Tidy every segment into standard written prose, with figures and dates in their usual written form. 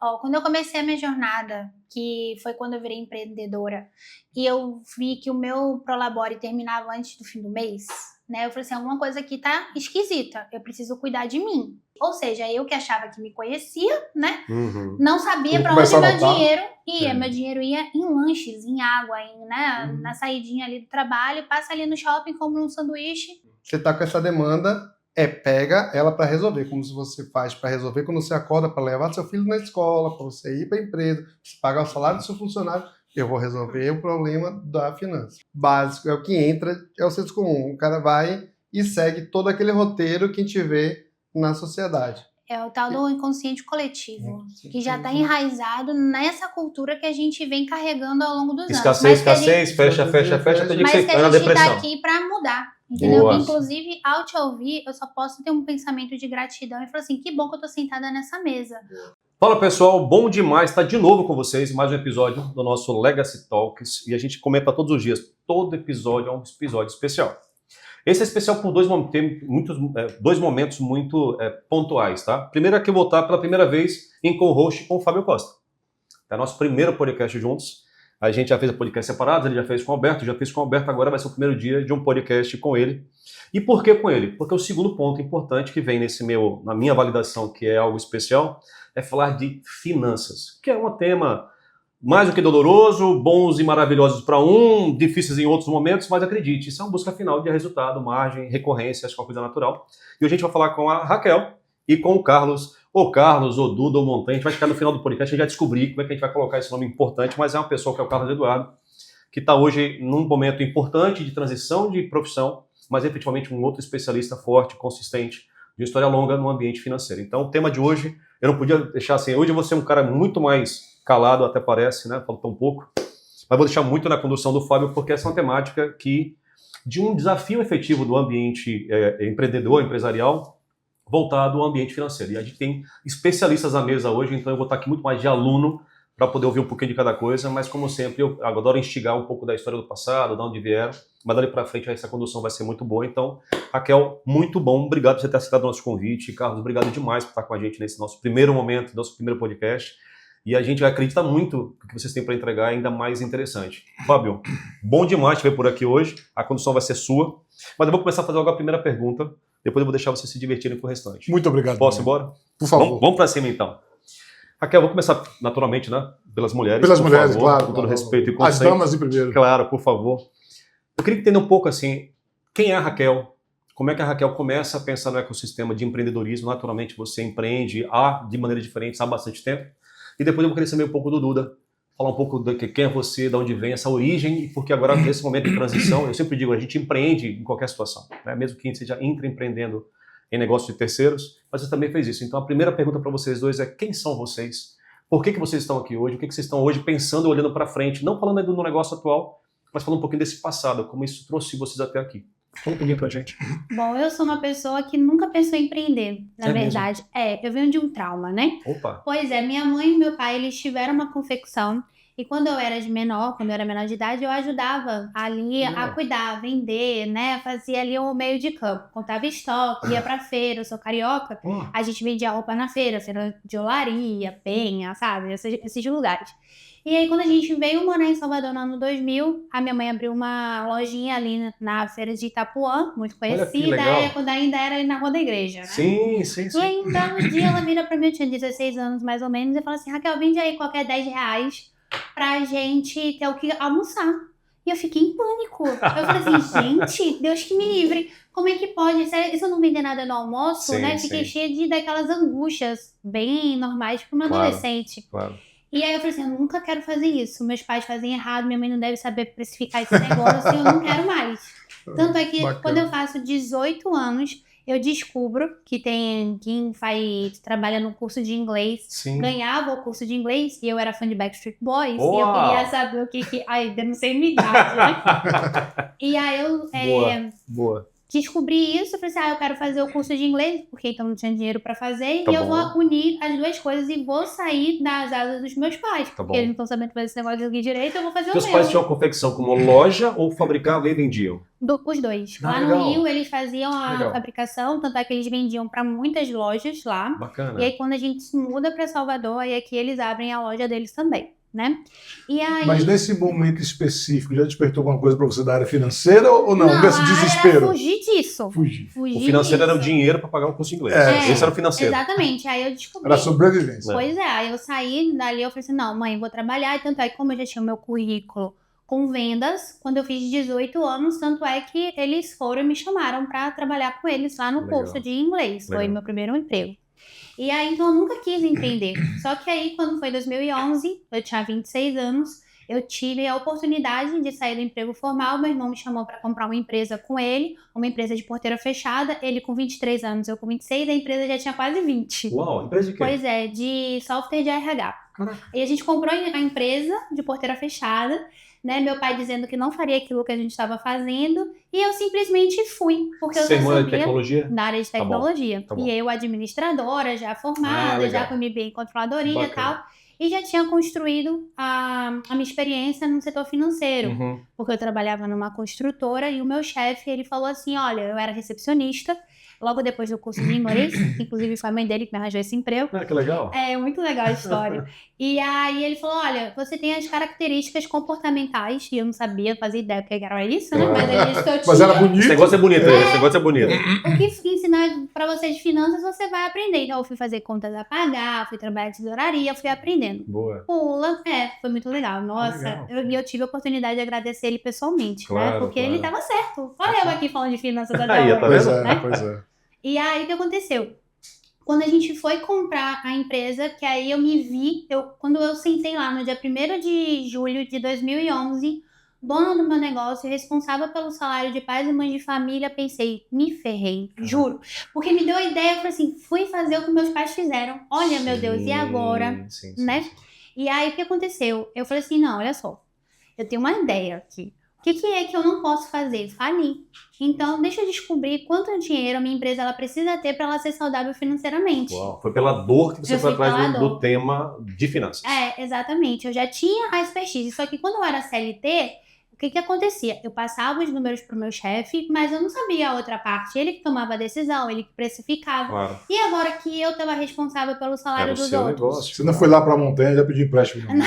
Ó, quando eu comecei a minha jornada, que foi quando eu virei empreendedora, e eu vi que o meu Prolabore terminava antes do fim do mês, né? Eu falei assim, alguma coisa aqui tá esquisita, eu preciso cuidar de mim. Ou seja, eu que achava que me conhecia, né? Não sabia para onde meu dinheiro ia. Meu dinheiro ia em lanches, em água, na saidinha ali do trabalho, passa ali no shopping, compra um sanduíche. Você tá com essa demanda, pega ela para resolver, como você faz para resolver quando você acorda para levar seu filho na escola, para você ir para a empresa, você pagar o salário do seu funcionário, eu vou resolver o problema da finança. Básico, é o que entra, é o senso comum. O cara vai e segue todo aquele roteiro que a gente vê na sociedade. É o tal do inconsciente coletivo, que já está enraizado nessa cultura que a gente vem carregando ao longo dos anos. Escassez, fecha, mas que a gente está aqui para mudar, entendeu? Boa. Inclusive, ao te ouvir, eu só posso ter um pensamento de gratidão e falar assim, que bom que eu tô sentada nessa mesa. Fala pessoal, bom demais estar de novo com vocês, mais um episódio do nosso Legacy Talks, e a gente comenta todos os dias, todo episódio é um episódio especial. Esse é especial por dois momentos muito pontuais, tá? Primeiro é que eu vou estar pela primeira vez em co-host com o Fábio Costa. É nosso primeiro podcast juntos. A gente já fez podcast separados, ele já fez com o Alberto, agora vai ser o primeiro dia de um podcast com ele. E por que com ele? Porque o segundo ponto importante que vem na minha validação, que é algo especial, é falar de finanças, que é um tema mais do que doloroso, bons e maravilhosos para difíceis em outros momentos, mas acredite, isso é uma busca final de resultado, margem, recorrência, acho que é uma coisa natural. E hoje a gente vai falar com a Raquel e com o Carlos, ou Duda, ou Montanha. A gente vai ficar no final do podcast, a gente já descobrir como é que a gente vai colocar esse nome importante, mas é uma pessoa que é o Carlos Eduardo, que está hoje num momento importante de transição de profissão, mas efetivamente um outro especialista forte, consistente, de história longa no ambiente financeiro. Então o tema de hoje, eu não podia deixar assim, hoje eu vou ser um cara muito mais calado, até parece, né? Falo tão pouco. Mas vou deixar muito na condução do Fábio, porque essa é uma temática de um desafio efetivo do ambiente empresarial, voltado ao ambiente financeiro. E a gente tem especialistas à mesa hoje, então eu vou estar aqui muito mais de aluno para poder ouvir um pouquinho de cada coisa, mas como sempre, eu adoro instigar um pouco da história do passado, de onde vieram, mas dali para frente essa condução vai ser muito boa. Então, Raquel, muito bom, obrigado por você ter aceitado o nosso convite. Carlos, obrigado demais por estar com a gente nesse nosso primeiro momento, nosso primeiro podcast. E a gente acredita muito que o que vocês têm para entregar é ainda mais interessante. Fábio, bom demais te ver por aqui hoje. A condução vai ser sua. Mas eu vou começar a fazer logo a primeira pergunta. Depois eu vou deixar vocês se divertirem com o restante. Muito obrigado. Posso ir embora? Por favor. Vamos para cima, então. Raquel, vou começar naturalmente, né? Pelas mulheres. Pelas mulheres, favor, claro. Com todo respeito e conceito. As damas em primeiro. Claro, por favor. Eu queria entender um pouco assim, quem é a Raquel? Como é que a Raquel começa a pensar no ecossistema de empreendedorismo? Naturalmente você empreende de maneira diferente há bastante tempo. E depois eu vou querer saber um pouco do Duda, falar um pouco de quem é você, de onde vem essa origem, e porque agora, nesse momento de transição, eu sempre digo, a gente empreende em qualquer situação, né? Mesmo que a gente seja intraempreendendo em negócio de terceiros, mas você também fez isso. Então a primeira pergunta para vocês dois é, quem são vocês? Por que vocês estão aqui hoje? O que vocês estão hoje pensando, olhando para frente? Não falando ainda do negócio atual, mas falando um pouquinho desse passado, como isso trouxe vocês até aqui. Fala um pouquinho pra gente. Bom, eu sou uma pessoa que nunca pensou em empreender, na verdade. Mesmo? Eu venho de um trauma, né? Opa! Pois é, minha mãe e meu pai, eles tiveram uma confecção. E quando eu era menor de idade, eu ajudava ali a cuidar, vender, né? Fazia ali o meio de campo. Contava estoque, ia pra feira, eu sou carioca. A gente vendia roupa na feira de olaria, penha, sabe? Esses lugares. E aí, quando a gente veio morar em Salvador no ano 2000, a minha mãe abriu uma lojinha ali na feira de Itapuã, muito conhecida, quando ainda era ali na Rua da Igreja, né? Sim. E aí, então, um dia ela vira pra mim, eu tinha 16 anos mais ou menos, e fala assim, Raquel, vende aí qualquer R$10 pra gente ter o que almoçar. E eu fiquei em pânico. Eu falei assim, gente, Deus que me livre. Como é que pode? Se eu não vender nada no almoço, né? Fiquei cheia daquelas angústias bem normais para uma adolescente. Claro. E aí eu falei assim, eu nunca quero fazer isso. Meus pais fazem errado, minha mãe não deve saber precificar esse negócio, eu não quero mais. Tanto é que quando eu faço 18 anos, eu descubro que tem quem trabalha no curso de inglês, ganhava o curso de inglês, e eu era fã de Backstreet Boys, e eu queria saber o que... Ai, eu não sei minha idade, né? E aí eu... Boa. descobri isso, falei assim, eu quero fazer o curso de inglês, porque então não tinha dinheiro pra fazer, Tá e eu bom. vou unir as duas coisas e vou sair das asas dos meus pais, Tá porque bom. eles não estão sabendo fazer esse negócio aqui direito, eu vou fazer Seus o pais meu. tinham a confecção como loja ou fabricavam e vendiam? Os dois. Ah, Lá no legal. Rio, eles faziam a Legal. fabricação, tanto é que eles vendiam pra muitas lojas lá. Bacana. E aí, quando a gente se muda pra Salvador, aí aqui eles abrem a loja deles também, né? E aí... Mas nesse momento específico, já despertou alguma coisa para você da área financeira ou não? Não, Desse a área era desespero? fugir disso. Fugir. Fugir O financeiro era o disso. dinheiro para pagar um curso de inglês. É. Esse era o financeiro. Exatamente. Aí eu descobri. Era sobrevivência. Pois é, aí eu saí dali, eu falei assim, não, mãe, vou trabalhar. E tanto é que como eu já tinha o meu currículo com vendas, quando eu fiz 18 anos, tanto é que eles foram e me chamaram pra trabalhar com eles lá no Legal. curso de inglês. Foi Legal. meu primeiro emprego. E aí, então, eu nunca quis empreender. Só que aí, quando foi 2011, eu tinha 26 anos, eu tive a oportunidade de sair do emprego formal. Meu irmão me chamou para comprar uma empresa com ele, uma empresa de porteira fechada. Ele com 23 anos, eu com 26, a empresa já tinha quase 20. Uau, empresa de quê? Pois é, de software de RH. Caraca. E a gente comprou a empresa de porteira fechada, né? Meu pai dizendo que não faria aquilo que a gente estava fazendo, e eu simplesmente fui, porque eu Você já irmã de sabia tecnologia? na área de Tá bom, tecnologia. tá bom. E eu, administradora, já formada, legal. já com MBA em controladoria e Bacana. tal, e já tinha construído a minha experiência no setor financeiro. Uhum. Porque eu trabalhava numa construtora e o meu chefe, ele falou assim, olha, eu era recepcionista, logo depois do curso de inglês, inclusive foi a mãe dele que me arranjou esse emprego. Ah, que legal. É muito legal a história. E aí ele falou, olha, você tem as características comportamentais, e eu não sabia, fazia ideia do que era isso, né? Mas é isso que eu tinha. Mas era Esse bonito. negócio é bonito, esse negócio é bonito. O que ensinar pra você de finanças, você vai aprender. Então eu fui fazer contas a pagar, fui trabalhar de tesouraria, fui aprendendo. Boa. Pula, foi muito legal. Nossa, Legal. eu tive a oportunidade de agradecer ele pessoalmente, Claro, né? Porque claro. ele tava certo. Olha eu aqui falando de finanças até Aí, hoje, tá Pois vendo? é, né? pois é. E aí, o que aconteceu? Quando a gente foi comprar a empresa, que aí eu me vi, quando eu sentei lá no dia 1º de julho de 2011, dona do meu negócio, responsável pelo salário de pais e mães de família, pensei, me ferrei, juro. Porque me deu a ideia, eu falei assim, fui fazer o que meus pais fizeram. Olha, meu Deus, e agora? Sim, Né? E aí, o que aconteceu? Eu falei assim, não, olha só, eu tenho uma ideia aqui. O que é que eu não posso fazer? Falir. Então, deixa eu descobrir quanto dinheiro a minha empresa ela precisa ter para ela ser saudável financeiramente. Uau, foi pela dor que você Eu foi fui atrás pela do dor. tema de finanças. Exatamente. Eu já tinha a expertise. Só que quando eu era CLT, o que acontecia? Eu passava os números pro meu chefe, mas eu não sabia a outra parte. Ele que tomava a decisão, ele que precificava. Claro. E agora que eu estava responsável pelo salário Era o dos seu outros? negócio. Você não foi lá para a montanha e já pediu empréstimo. Não.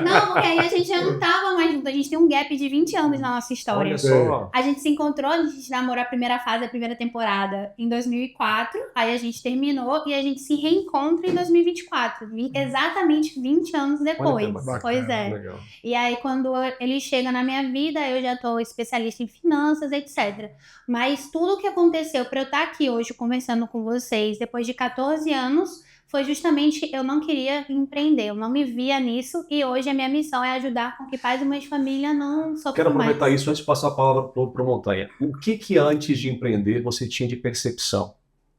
Não, porque aí a gente já não tava mais junto. A gente tem um gap de 20 anos na nossa história. Olha só. A gente se encontrou, a gente namorou a primeira fase, a primeira temporada em 2004. Aí a gente terminou e a gente se reencontra em 2024. Exatamente 20 anos depois. Olha que bacana. Pois é. Legal. E aí quando ele chega na minha vida, eu já tô especialista em finanças, etc. Mas tudo o que aconteceu para eu estar aqui hoje conversando com vocês, depois de 14 anos, foi justamente eu não queria empreender, eu não me via nisso e hoje a minha missão é ajudar com que pais e mães de família não sofram Quero mais. aproveitar isso antes de passar a palavra para Montanha. O que antes de empreender você tinha de percepção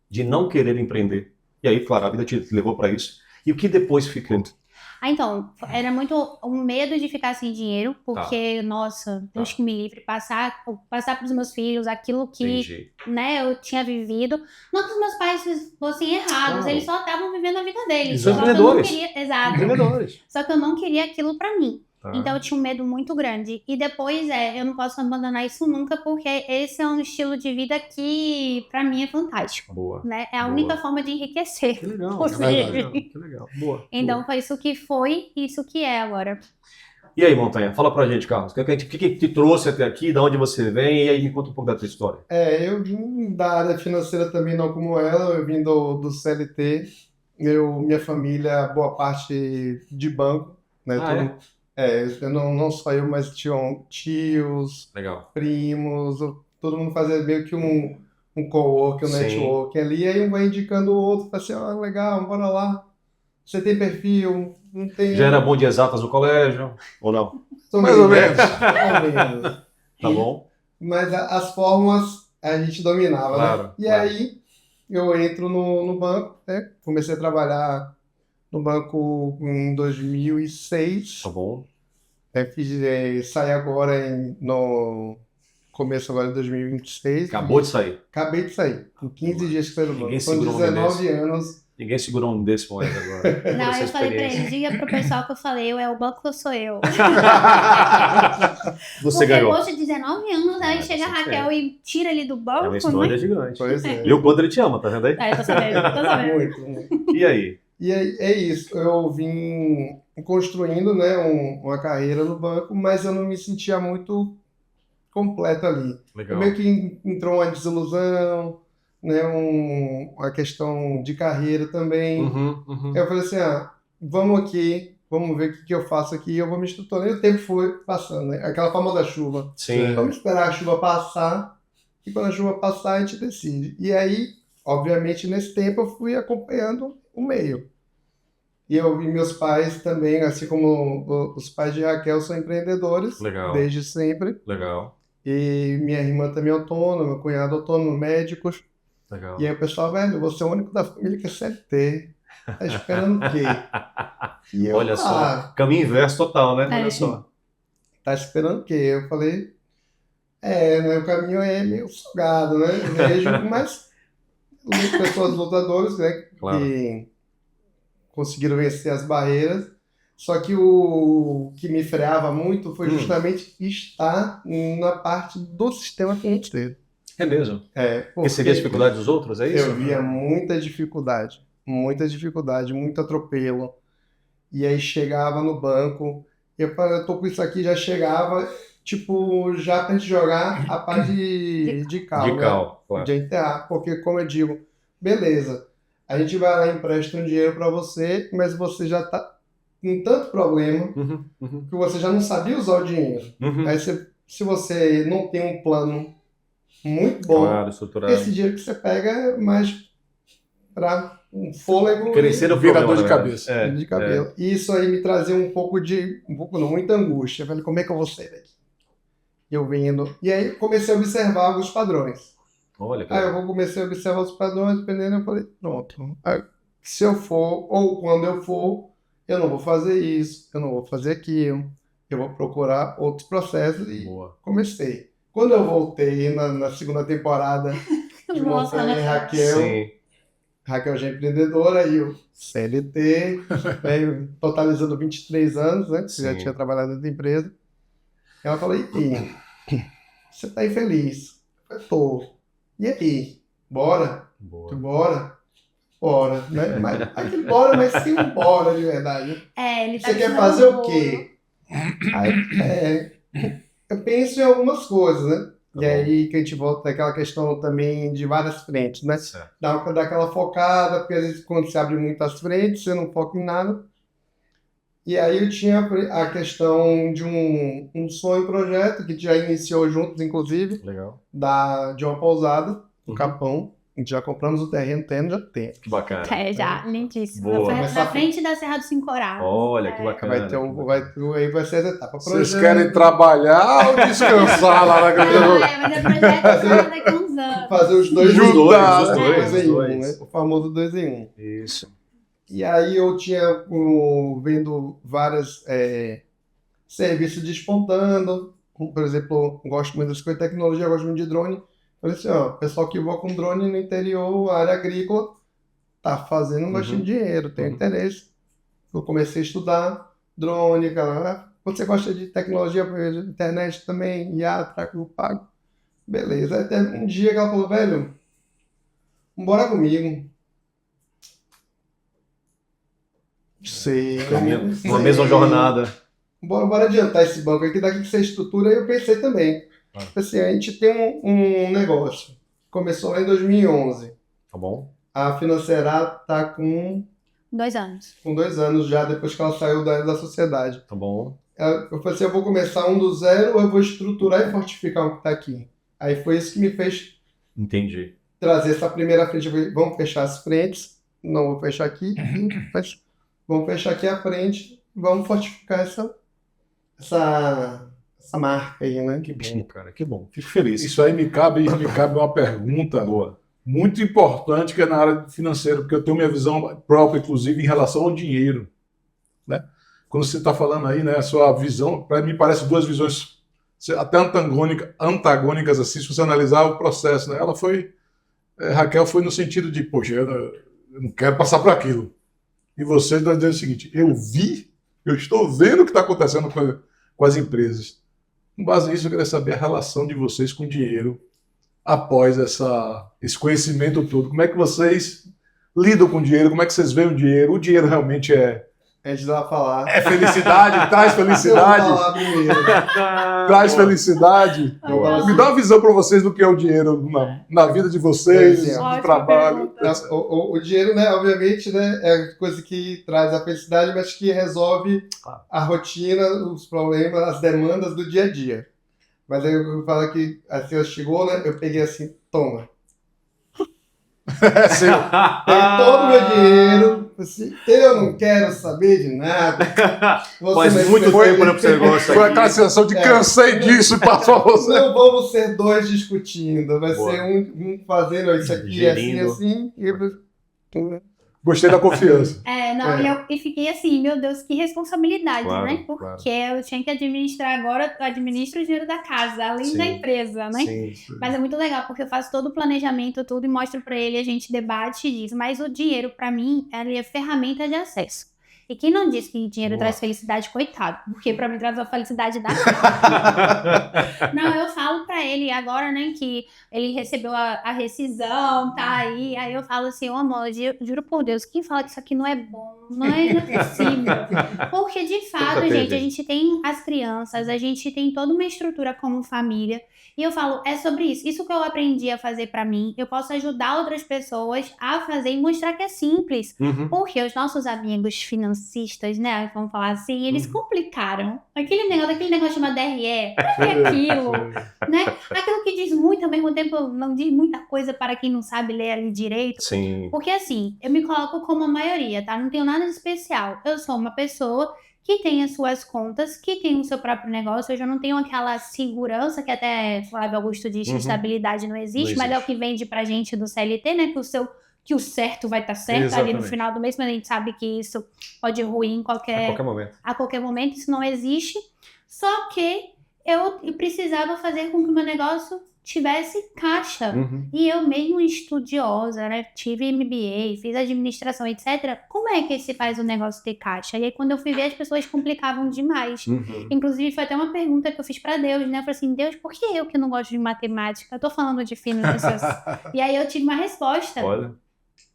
de não querer empreender? E aí, claro, a vida te levou para isso. E o que depois ficou? Então, era muito um medo de ficar sem dinheiro, porque, nossa, Deus que me livre, passar para os meus filhos aquilo que, Entendi. né, eu tinha vivido. Não que os meus pais fossem errados, Claro. eles só estavam vivendo a vida deles. São Só que eu não empreendedores. queria, exato. Empreendedores. Só que eu não queria aquilo pra mim. Tá. Então eu tinha um medo muito grande. E depois, eu não posso abandonar isso nunca, porque esse é um estilo de vida que, pra mim, é fantástico. Boa. Né? É a Boa. única forma de enriquecer. Que legal. Possível. Que legal. Boa. Então foi isso que foi e isso que é agora. E aí, Montanha, fala pra gente, Carlos. O que te trouxe até aqui? De onde você vem? E aí, me conta um pouco da tua história. Eu vim da área financeira também, não como ela, eu vim do CLT. Minha família, boa parte de banco, né? Eu não só eu, mas tinham tios, Legal. primos, todo mundo fazia meio que um co-work, um Sim. network ali, aí um vai indicando o outro, fala assim, legal, bora lá. Você tem perfil? Não tem... Já era bom de exatas no colégio? Ou não? Mais ou menos. Tá bom? Mas as fórmulas a gente dominava, Claro, né? E claro. aí eu entro no banco, né? Comecei a trabalhar no banco em 2006. Tá bom. Saí agora começo agora de 2026. Acabou de sair. Acabei de sair. Com 15 dias que saí do banco. Ninguém São segura um 19 anos. Ninguém segurou um desse momento agora. Não, Essa eu falei pra experiência. ele, diga pro pessoal que eu falei, é o banco ou sou eu. Você Porque, ganhou. poxa, 19 anos, aí chega a você Raquel e tira ele do É banco, uma história né? gigante. Pois é. E o quanto ele te ama, tá vendo aí? Aí, tô sabendo. Muito, muito. E aí? E aí, é isso. Eu vim construindo, né, uma carreira no banco, mas eu não me sentia muito completo ali. Legal. Meio que entrou uma desilusão, né, uma questão de carreira também. Uhum. Eu falei assim, vamos aqui, vamos ver o que eu faço aqui, eu vou me estruturando. E o tempo foi passando, né? Aquela famosa chuva. Sim. Vamos esperar a chuva passar, e quando a chuva passar, a gente decide. E aí, obviamente, nesse tempo, eu fui acompanhando o meio. E meus pais também, assim como os pais de Raquel, são empreendedores, Legal. desde sempre. Legal. E minha irmã também é autônoma, meu cunhado autônomo, médicos. Legal. E aí o pessoal, velho, você é o único da família que é CLT. Tá esperando o quê? E eu, Olha só. Caminho inverso total, né? Olha só. Tá esperando o quê? Eu falei, né, o caminho é meio salgado, né? Vejo, mas pessoas lutadoras, né? Claro. Que conseguiram vencer as barreiras. Só que o que me freava muito foi justamente estar na parte do sistema financeiro. É mesmo. Porque Porque você via a dificuldade dos outros, é isso? eu via muita dificuldade, muito atropelo. E aí chegava no banco, eu falei, eu tô com isso aqui, já chegava, tipo, já pra gente jogar a parte de cal, De né? cal, claro. De enterrar, porque como eu digo, beleza, a gente vai lá e empresta um dinheiro para você, mas você já tá com tanto problema que você já não sabia usar o dinheiro. Aí se você não tem um plano muito bom, Claro, estruturado. esse dinheiro que você pega é mais para um fôlego Crescer o Vira problema, dor de na verdade. cabeça. de cabelo. E isso aí me trazia muita angústia. Eu falei, como é que eu vou sair daqui? Eu vendo. E aí comecei a observar alguns padrões. Olha, Aí cara. eu comecei a observar os padrões, dependendo, eu falei, pronto. Aí, se eu for, ou quando eu for, eu não vou fazer isso, eu não vou fazer aquilo, eu vou procurar outros processos e Boa. comecei. Quando eu voltei na segunda temporada de Nossa, Montanha né? Raquel, Sim. Raquel já é empreendedora, e eu CLT, né, totalizando 23 anos, né? Que já Sim. tinha trabalhado dentro da empresa. Ela falou, e você tá infeliz? Eu tô. E aí? Bora? Boa. Bora? Bora, né? Mas bora, mas sim, bora de verdade. Ele tá Você quer precisando fazer do o bolo. quê? Aí, eu penso em algumas coisas, né? Tá E aí que a gente volta àquela questão também de várias frentes, né? Certo. Dá aquela focada, porque às vezes quando você abre muitas frentes, você não foca em nada. E aí eu tinha a questão de um sonho projeto, que já iniciou juntos, inclusive, Legal. de uma pousada, no Capão. A gente já compramos o terreno, já tem. Que bacana. Já, lindíssimo. Boa. Na frente da Serra do Sincorá. Olha, que bacana. Aí vai ser as etapas. Vocês querem trabalhar ou descansar lá na grande? Mas é projeto só daqui a uns anos. fazer os dois Juntar, juntos, os dois, em os um, dois. né? O famoso 2 em 1. Isso. E aí eu tinha vendo vários serviços despontando. Por exemplo, eu gosto muito das coisas de tecnologia, eu gosto muito de drone. Falei assim, pessoal que voa com drone no interior, área agrícola, tá fazendo bastante dinheiro, tem interesse. Eu comecei a estudar drone, você gosta de tecnologia, internet também, IA, tráfego pago. Beleza. Aí teve um dia que ela falou, velho, bora comigo. Sei. Uma mesma jornada. Bora adiantar esse banco aqui, daqui que você estrutura. Aí eu pensei também. Assim, a gente tem um negócio. Começou lá em 2011. Tá bom? A Financeira tá com 2 anos. 2 anos já, depois que ela saiu da sociedade. Tá bom. Eu falei assim, eu vou começar do zero, ou eu vou estruturar e fortificar o que tá aqui. Aí foi isso que me fez Entendi. trazer essa primeira frente. Eu falei, vamos fechar as frentes. Não vou fechar aqui. Mas vamos fechar aqui a frente. Vamos fortificar essa marca aí, né? Que bom, cara. Que bom. Fico feliz. Isso aí me cabe uma pergunta Boa. muito importante, que é na área financeira, porque eu tenho minha visão própria, inclusive, em relação ao dinheiro, né? Quando você está falando aí, né, a sua visão, para mim parece duas visões até antagônicas assim, se você analisar o processo, né? Raquel foi no sentido de, poxa, eu não quero passar por aquilo. E você está dizendo o seguinte, eu estou vendo o que está acontecendo com as empresas. Com base nisso, eu queria saber a relação de vocês com o dinheiro após esse conhecimento todo. Como é que vocês lidam com o dinheiro? Como é que vocês veem o dinheiro? O dinheiro realmente Antes dela falar. é felicidade? Traz felicidade? Eu vou falar primeiro. Traz felicidade? Boa. Me dá uma visão para vocês do que é o dinheiro na vida de vocês, Pois é. no Ótima trabalho. pergunta. O dinheiro, né, obviamente, né, é a coisa que traz a felicidade, mas que resolve a rotina, os problemas, as demandas do dia a dia. Mas aí eu falo que a senhora chegou, né, eu peguei assim, toma. É seu. Peguei todo o meu dinheiro, assim, eu não quero saber de nada. Você Faz muito tempo, né, pra você negócio Foi aqui. aquela sensação de cansei disso e passou a você. Não vamos ser dois discutindo, vai Boa. ser um fazendo isso aqui, Gerindo. assim, e... Gostei da confiança. Não, É. e fiquei assim, meu Deus, que responsabilidade, Claro, né? Porque eu tinha que administrar agora, eu administro o dinheiro da casa, além Sim. da empresa, né? Sim. Mas é muito legal, porque eu faço todo o planejamento, tudo, e mostro pra ele, a gente debate disso. Mas o dinheiro, pra mim, ele é ferramenta de acesso. E quem não diz que dinheiro Boa. traz felicidade, coitado. Porque pra mim traz a felicidade da casa. Não, eu falo pra ele agora, né, que ele recebeu a rescisão, tá aí. Aí eu falo assim, ô amor, eu juro por Deus, quem fala que isso aqui não é bom? Não é possível. Porque, de fato, Nunca gente, teve. a gente tem as crianças, a gente tem toda uma estrutura como família. E eu falo, é sobre isso. Isso que eu aprendi a fazer pra mim, eu posso ajudar outras pessoas a fazer e mostrar que é simples. Uhum. Porque os nossos amigos financistas, né, vamos falar assim, eles complicaram. Aquele negócio chamado DRE, pra que aquilo? Né? Aquilo que diz muito, ao mesmo tempo não diz muita coisa para quem não sabe ler ali direito. Sim. Porque assim, eu me coloco como a maioria, tá? Não tenho nada de especial. Eu sou uma pessoa que tem as suas contas, que tem o seu próprio negócio. Eu já não tenho aquela segurança que até Flávio Augusto diz que Uhum. estabilidade não existe, Não mas é o existe. que vende pra gente do CLT, né? Que o certo vai estar certo ali no Exatamente. final do mês, mas a gente sabe que isso pode ruir em A qualquer momento. a qualquer momento, isso não existe. Só que eu precisava fazer com que o meu negócio tivesse caixa. Uhum. E eu mesmo estudiosa, né, tive MBA, fiz administração, etc. Como é que se faz o negócio ter caixa? E aí quando eu fui ver, as pessoas complicavam demais. Uhum. Inclusive foi até uma pergunta que eu fiz pra Deus, né? Eu falei assim, Deus, por que eu que não gosto de matemática? Eu tô falando de finanças. E aí eu tive uma resposta. Olha.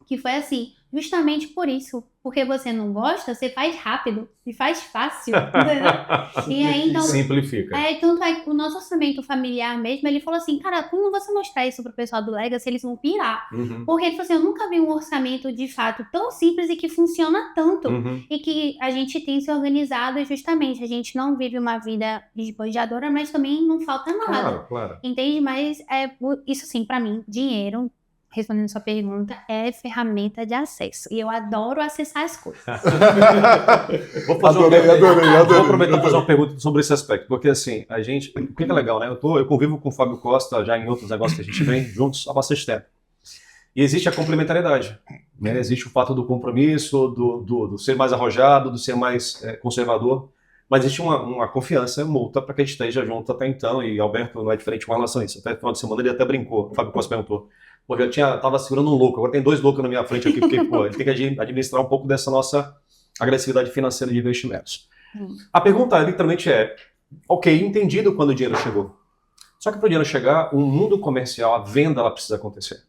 Que foi assim, justamente por isso. Porque você não gosta, você faz rápido e faz fácil. Entendeu? E aí, então, Simplifica. tanto é que o nosso orçamento familiar mesmo, ele falou assim, cara, como você mostrar isso pro pessoal do Legacy, eles vão pirar. Uhum. Porque ele falou assim, eu nunca vi um orçamento de fato tão simples e que funciona tanto. Uhum. E que a gente tem se organizado e justamente a gente não vive uma vida esbanjadora, mas também não falta nada. Claro, claro. Entende? Mas isso sim, pra mim, dinheiro, respondendo sua pergunta, é ferramenta de acesso. E eu adoro acessar as coisas. Vou fazer Adorei. Vou aproveitar e fazer uma pergunta sobre esse aspecto, porque assim, a gente, o que é legal, né? Eu convivo com o Fábio Costa já em outros negócios que a gente vem juntos há bastante tempo. E existe a complementariedade, né? Existe o fato do compromisso, do ser mais arrojado, do ser mais conservador, mas existe uma confiança mútua para que a gente esteja junto até então, e Alberto não é diferente com relação a isso. Até no final de semana ele até brincou, o Fábio Costa perguntou, pô, tava segurando um louco, agora tem 2 loucos na minha frente aqui, porque pô, ele tem que administrar um pouco dessa nossa agressividade financeira de investimentos. A pergunta literalmente ok, entendido quando o dinheiro chegou. Só que para o dinheiro chegar, o mundo comercial, a venda, ela precisa acontecer.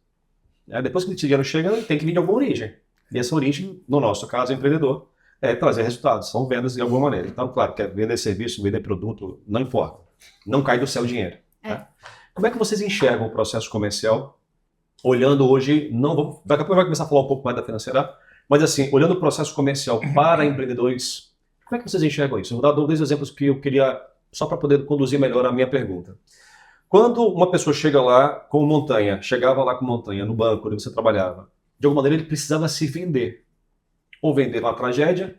Depois que esse dinheiro chega, tem que vir de alguma origem. E essa origem, no nosso caso, empreendedor, é trazer resultados, são vendas de alguma maneira. Então, claro, quer vender serviço, vender produto, não importa. Não cai do céu o dinheiro. Né? Como é que vocês enxergam o processo comercial? Olhando hoje, daqui a pouco vai começar a falar um pouco mais da financeira, mas assim, olhando o processo comercial para empreendedores, como é que vocês enxergam isso? Eu vou dar 2 exemplos que eu queria, só para poder conduzir melhor a minha pergunta. Quando uma pessoa chega lá chegava lá com montanha no banco onde você trabalhava, de alguma maneira ele precisava se vender. Ou vender uma tragédia,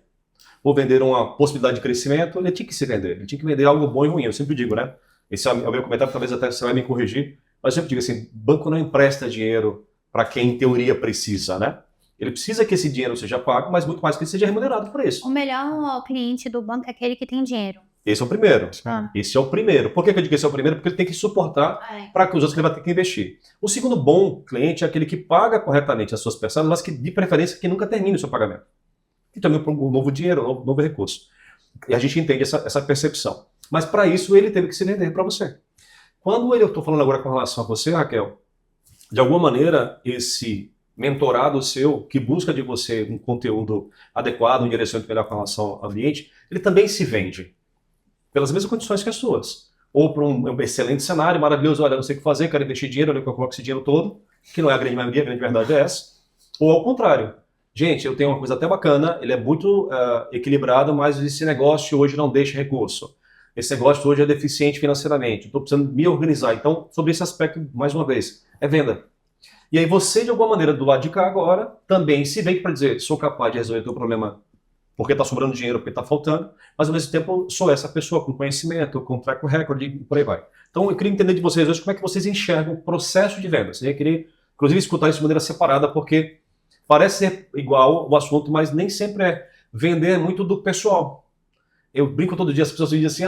ou vender uma possibilidade de crescimento, ele tinha que se vender. Ele tinha que vender algo bom e ruim, eu sempre digo, né? Esse é o meu comentário, talvez até você vai me corrigir, mas eu sempre digo assim, banco não empresta dinheiro para quem em teoria precisa, né? Ele precisa que esse dinheiro seja pago, mas muito mais que ele seja remunerado por isso. O melhor cliente do banco é aquele que tem dinheiro. Esse é o primeiro. Ah. Esse é o primeiro. Por que eu digo que esse é o primeiro? Porque ele tem que suportar para que os outros que ele vai ter que investir. O segundo bom cliente é aquele que paga corretamente as suas parcelas, mas que, de preferência, que nunca termine o seu pagamento. E também um novo dinheiro, um novo recurso. E a gente entende essa percepção. Mas para isso ele teve que se vender para você. Quando eu estou falando agora com relação a você, Raquel, de alguma maneira esse mentorado seu, que busca de você um conteúdo adequado, um direcionamento melhor com relação ao ambiente, ele também se vende. Pelas mesmas condições que as suas. Ou para um excelente cenário, maravilhoso, olha, não sei o que fazer, quero investir dinheiro, olha que eu coloco esse dinheiro todo, que não é a grande maioria, a grande verdade é essa. Ou ao contrário. Gente, eu tenho uma coisa até bacana, ele é muito equilibrado, mas esse negócio hoje não deixa recurso. Esse negócio hoje é deficiente financeiramente, estou precisando me organizar. Então, sobre esse aspecto, mais uma vez, é venda. E aí você, de alguma maneira, do lado de cá agora, também se vende para dizer, sou capaz de resolver o teu problema porque está sobrando dinheiro, porque está faltando, mas ao mesmo tempo sou essa pessoa com conhecimento, com track record e por aí vai. Então eu queria entender de vocês hoje como é que vocês enxergam o processo de vendas. Eu queria, inclusive, escutar isso de maneira separada, porque parece ser igual o assunto, mas nem sempre é vender muito do pessoal. Eu brinco todo dia, as pessoas dizem assim,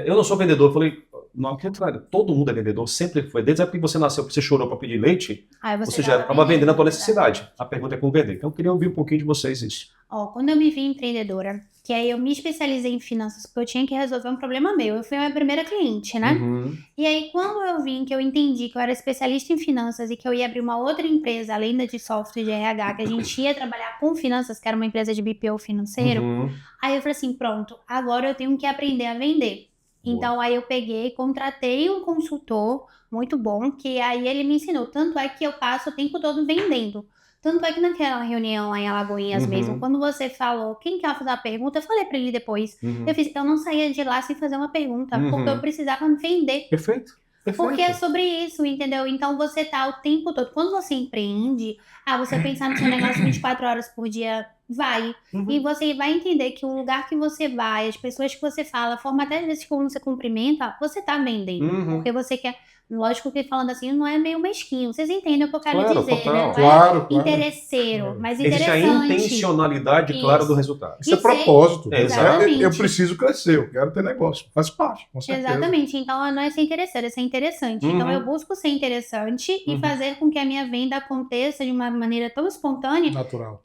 eu não sou vendedor. Eu falei, não, ao contrário, todo mundo é vendedor, sempre foi. Desde a época que você nasceu, que você chorou para pedir leite, você já estava vendendo a tua necessidade. A pergunta é como vender. Então eu queria ouvir um pouquinho de vocês isso. Quando eu me vi empreendedora, que aí eu me especializei em finanças, porque eu tinha que resolver um problema meu. Eu fui a minha primeira cliente, né? Uhum. E aí, quando eu vim, que eu entendi que eu era especialista em finanças e que eu ia abrir uma outra empresa, além da de software de RH, que a gente ia trabalhar com finanças, que era uma empresa de BPO financeiro, aí eu falei assim, pronto, agora eu tenho que aprender a vender. Então, aí eu peguei, contratei um consultor muito bom, que aí ele me ensinou. Tanto é que eu passo o tempo todo vendendo. Tanto é que naquela reunião lá em Alagoinhas mesmo, quando você falou quem quer fazer uma pergunta, eu falei pra ele depois. Eu não saía de lá sem fazer uma pergunta, porque eu precisava vender. Perfeito. Porque é sobre isso, entendeu? Então você tá o tempo todo. Quando você empreende, você pensar no seu negócio 24 horas por dia, vai. E você vai entender que o lugar que você vai, as pessoas que você fala, a forma até às vezes como você cumprimenta, você tá vendendo. Porque você quer. Lógico que falando assim, não é meio mesquinho. Vocês entendem o que eu quero dizer, total. né? Não Claro. interesseiro, mas Existe interessante. a intencionalidade clara do resultado. Isso é propósito. Exatamente. Eu preciso crescer, eu quero ter negócio. Faz parte, com certeza. Exatamente. Então, não é ser interesseiro, é ser interessante. Então, eu busco ser interessante e fazer com que a minha venda aconteça de uma maneira tão espontânea.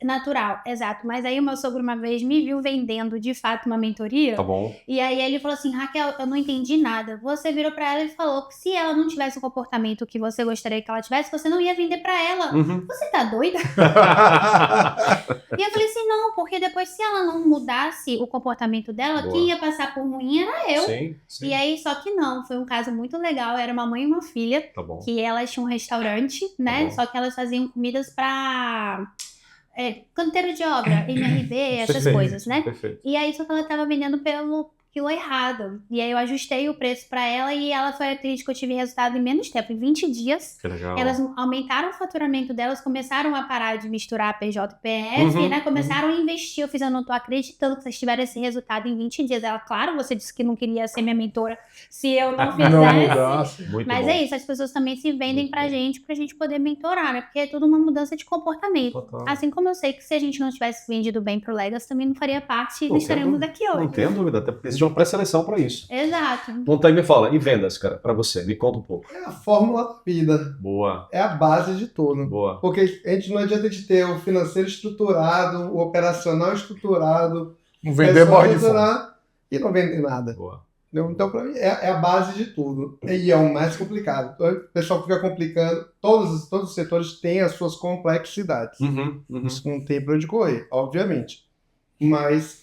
Natural, exato. Mas aí o meu sogro uma vez me viu vendendo, de fato, uma mentoria. Tá bom. E aí ele falou assim, Raquel, eu não entendi nada. Você virou pra ela e falou que se ela não tivesse o comportamento que você gostaria que ela tivesse, você não ia vender pra ela. Você tá doida? E eu falei assim, não, porque depois se ela não mudasse o comportamento dela, quem ia passar por ruim era eu. Sim. E aí, só que não, foi um caso muito legal, era uma mãe e uma filha, que elas tinham um restaurante, né, só que elas faziam comidas pra canteiro de obra, MRV, essas coisas, né. Perfeito. E aí, só que ela tava vendendo pelo quilo errado. E aí eu ajustei o preço pra ela e ela foi a cliente que eu tive resultado em menos tempo, em 20 dias. Que legal. Elas aumentaram o faturamento delas, começaram a parar de misturar PJ e PF, né? Começaram a investir. Eu fiz, eu não tô acreditando que vocês tiveram esse resultado em 20 dias. Ela, claro, você disse que não queria ser minha mentora se eu não fizesse. Não mudasse. Mas é isso, as pessoas também se vendem pra gente poder mentorar, né? Porque é tudo uma mudança de comportamento. Total. Assim como eu sei que se a gente não tivesse vendido bem pro Legacy, também não faria parte e não estaremos aqui hoje. Não tenho dúvida, até porque existe uma pré-seleção para isso. Exato. Então tá aí, me fala, e vendas, cara, para você? Me conta um pouco. É a fórmula da vida. Boa. É a base de tudo. Boa. Porque a gente não adianta de ter o financeiro estruturado, o operacional estruturado, Não vender morre de fome. e não vender nada. Boa. Então, para mim, é a base de tudo. E é o mais complicado. Então, o pessoal fica complicando. Todos os setores têm as suas complexidades. Isso não tem para onde correr, obviamente. Mas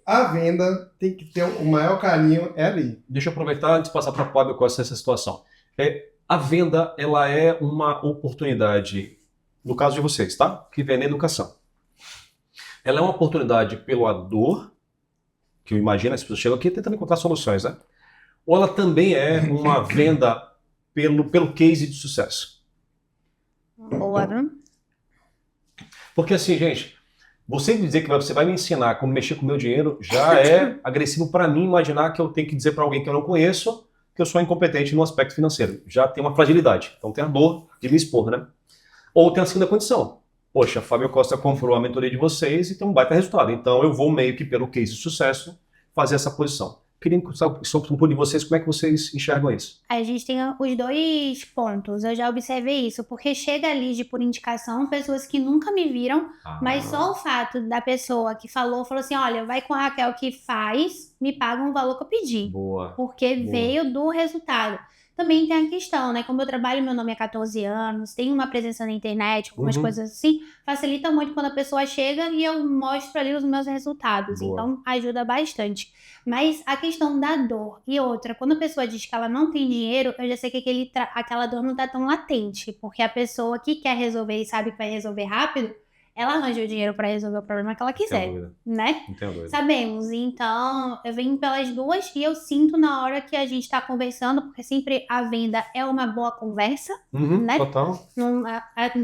a venda tem que ter o maior carinho ali. Deixa eu aproveitar antes de passar para o Fábio com essa situação. A venda, ela é uma oportunidade, no caso de vocês, tá? Que vem na educação. Ela é uma oportunidade pela dor, que eu imagino, as pessoas chegam aqui tentando encontrar soluções, né? Ou ela também é uma venda pelo case de sucesso? Boa. Porque assim, gente, você dizer que você vai me ensinar como mexer com o meu dinheiro já é agressivo para mim imaginar que eu tenho que dizer para alguém que eu não conheço que eu sou incompetente no aspecto financeiro. Já tem uma fragilidade. Então tem a dor de me expor, né? Ou tem a segunda condição. Poxa, Fábio Costa comprou a mentoria de vocês e tem um baita resultado. Então eu vou meio que pelo case de sucesso fazer essa posição. Queria saber sobre um pouco de vocês, como é que vocês enxergam isso? A gente tem os dois pontos, eu já observei isso, porque chega ali por indicação pessoas que nunca me viram, mas só o fato da pessoa que falou assim, olha, vai com a Raquel que faz, me paga um valor que eu pedi, Boa. porque Boa. veio do resultado. Também tem a questão, né, como eu trabalho, meu nome há 14 anos, tenho uma presença na internet, algumas coisas assim, facilita muito quando a pessoa chega e eu mostro ali os meus resultados, Boa. então ajuda bastante. Mas a questão da dor e outra, quando a pessoa diz que ela não tem dinheiro, eu já sei que aquela dor não tá tão latente, porque a pessoa que quer resolver e sabe que vai resolver rápido, ela arranja o dinheiro para resolver o problema que ela quiser, né? Entendo. Sabemos, então eu venho pelas duas e eu sinto na hora que a gente tá conversando, porque sempre a venda é uma boa conversa, né? Total.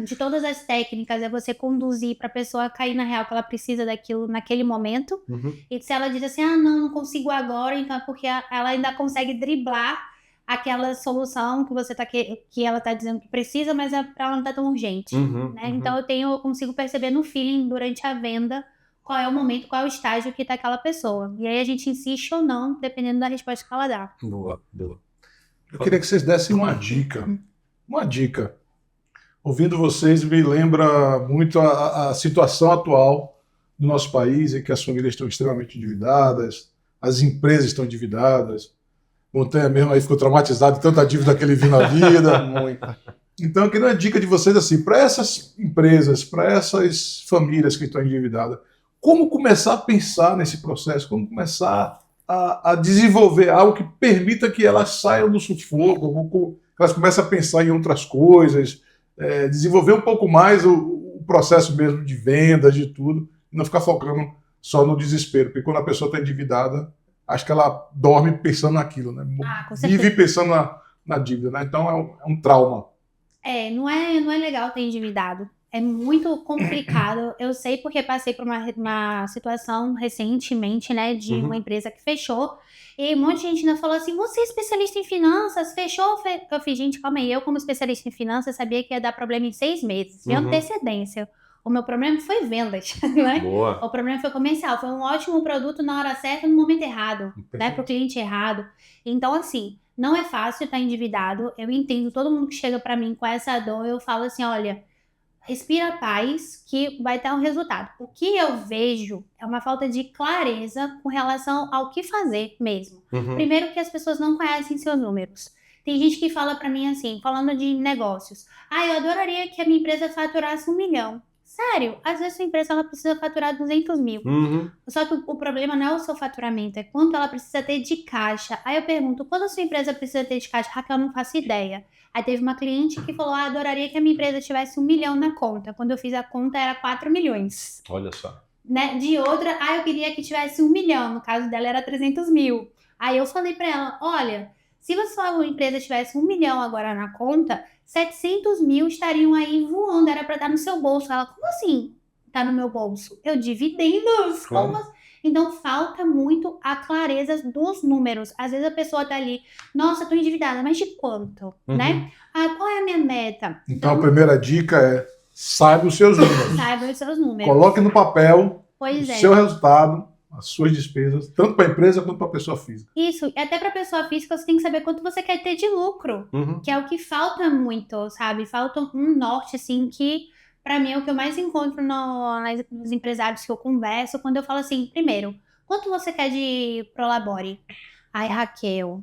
De todas as técnicas é você conduzir pra pessoa cair na real que ela precisa daquilo naquele momento. E se ela diz assim, não consigo agora, então é porque ela ainda consegue driblar aquela solução que você que ela tá dizendo que precisa, mas ela não tá tão urgente, né? Então eu consigo perceber no feeling durante a venda qual é o momento, qual é o estágio que tá aquela pessoa. E aí a gente insiste ou não, dependendo da resposta que ela dá. Boa. Eu queria que vocês dessem uma dica. Uma dica. Ouvindo vocês me lembra muito a situação atual do nosso país, em que as famílias estão extremamente endividadas, as empresas estão endividadas. Montanha mesmo aí ficou traumatizado de tanta dívida que ele viu na vida. Muita. Então, eu queria uma dica de vocês assim, para essas empresas, para essas famílias que estão endividadas, como começar a pensar nesse processo, como começar a desenvolver algo que permita que elas saiam do sufoco, que elas comecem a pensar em outras coisas, desenvolver um pouco mais o processo mesmo de vendas, de tudo, e não ficar focando só no desespero, porque quando a pessoa está endividada, acho que ela dorme pensando naquilo, né? Com certeza. Vive pensando na dívida, né? Então é um trauma. Não é legal ter endividado. É muito complicado. Eu sei porque passei por uma situação recentemente, né, de uma empresa que fechou. E um monte de gente ainda falou assim, você é especialista em finanças, fechou? Eu fiz, gente, calma aí, eu como especialista em finanças sabia que ia dar problema em 6 meses, de antecedência. O meu problema foi vendas, né? Boa. O problema foi comercial. Foi um ótimo produto na hora certa, no momento errado, né? Pro cliente errado. Então, assim, não é fácil estar endividado. Eu entendo todo mundo que chega pra mim com essa dor. Eu falo assim, olha, respira paz que vai ter um resultado. O que eu vejo é uma falta de clareza com relação ao que fazer mesmo. Primeiro que as pessoas não conhecem seus números. Tem gente que fala pra mim assim, falando de negócios. Eu adoraria que a minha empresa faturasse 1 milhão. Sério, às vezes a empresa ela precisa faturar 200 mil. Só que o problema não é o seu faturamento, é quanto ela precisa ter de caixa. Aí eu pergunto, quanto a sua empresa precisa ter de caixa? Raquel, eu não faço ideia. Aí teve uma cliente que falou, adoraria que a minha empresa tivesse 1 milhão na conta. Quando eu fiz a conta era 4 milhões. Olha só. Né? De outra, eu queria que tivesse 1 milhão. No caso dela era 300 mil. Aí eu falei pra ela, olha, se a sua empresa tivesse 1 milhão agora na conta, 700 mil estariam aí voando, era pra estar no seu bolso. Ela, como assim? Tá no meu bolso? Eu, dividendos. Claro. Como assim? Então, falta muito a clareza dos números. Às vezes a pessoa tá ali, nossa, tô endividada, mas de quanto? Né? Qual é a minha meta? Então, a primeira dica é, saiba os seus números. Saiba os seus números. Coloque no papel Pois o é. seu resultado, as suas despesas, tanto para a empresa quanto para a pessoa física. Isso, e até para pessoa física você tem que saber quanto você quer ter de lucro, que é o que falta muito, sabe? Falta um norte, assim, que para mim é o que eu mais encontro nos empresários que eu converso, quando eu falo assim, primeiro, quanto você quer de Prolabore? Ai, Raquel.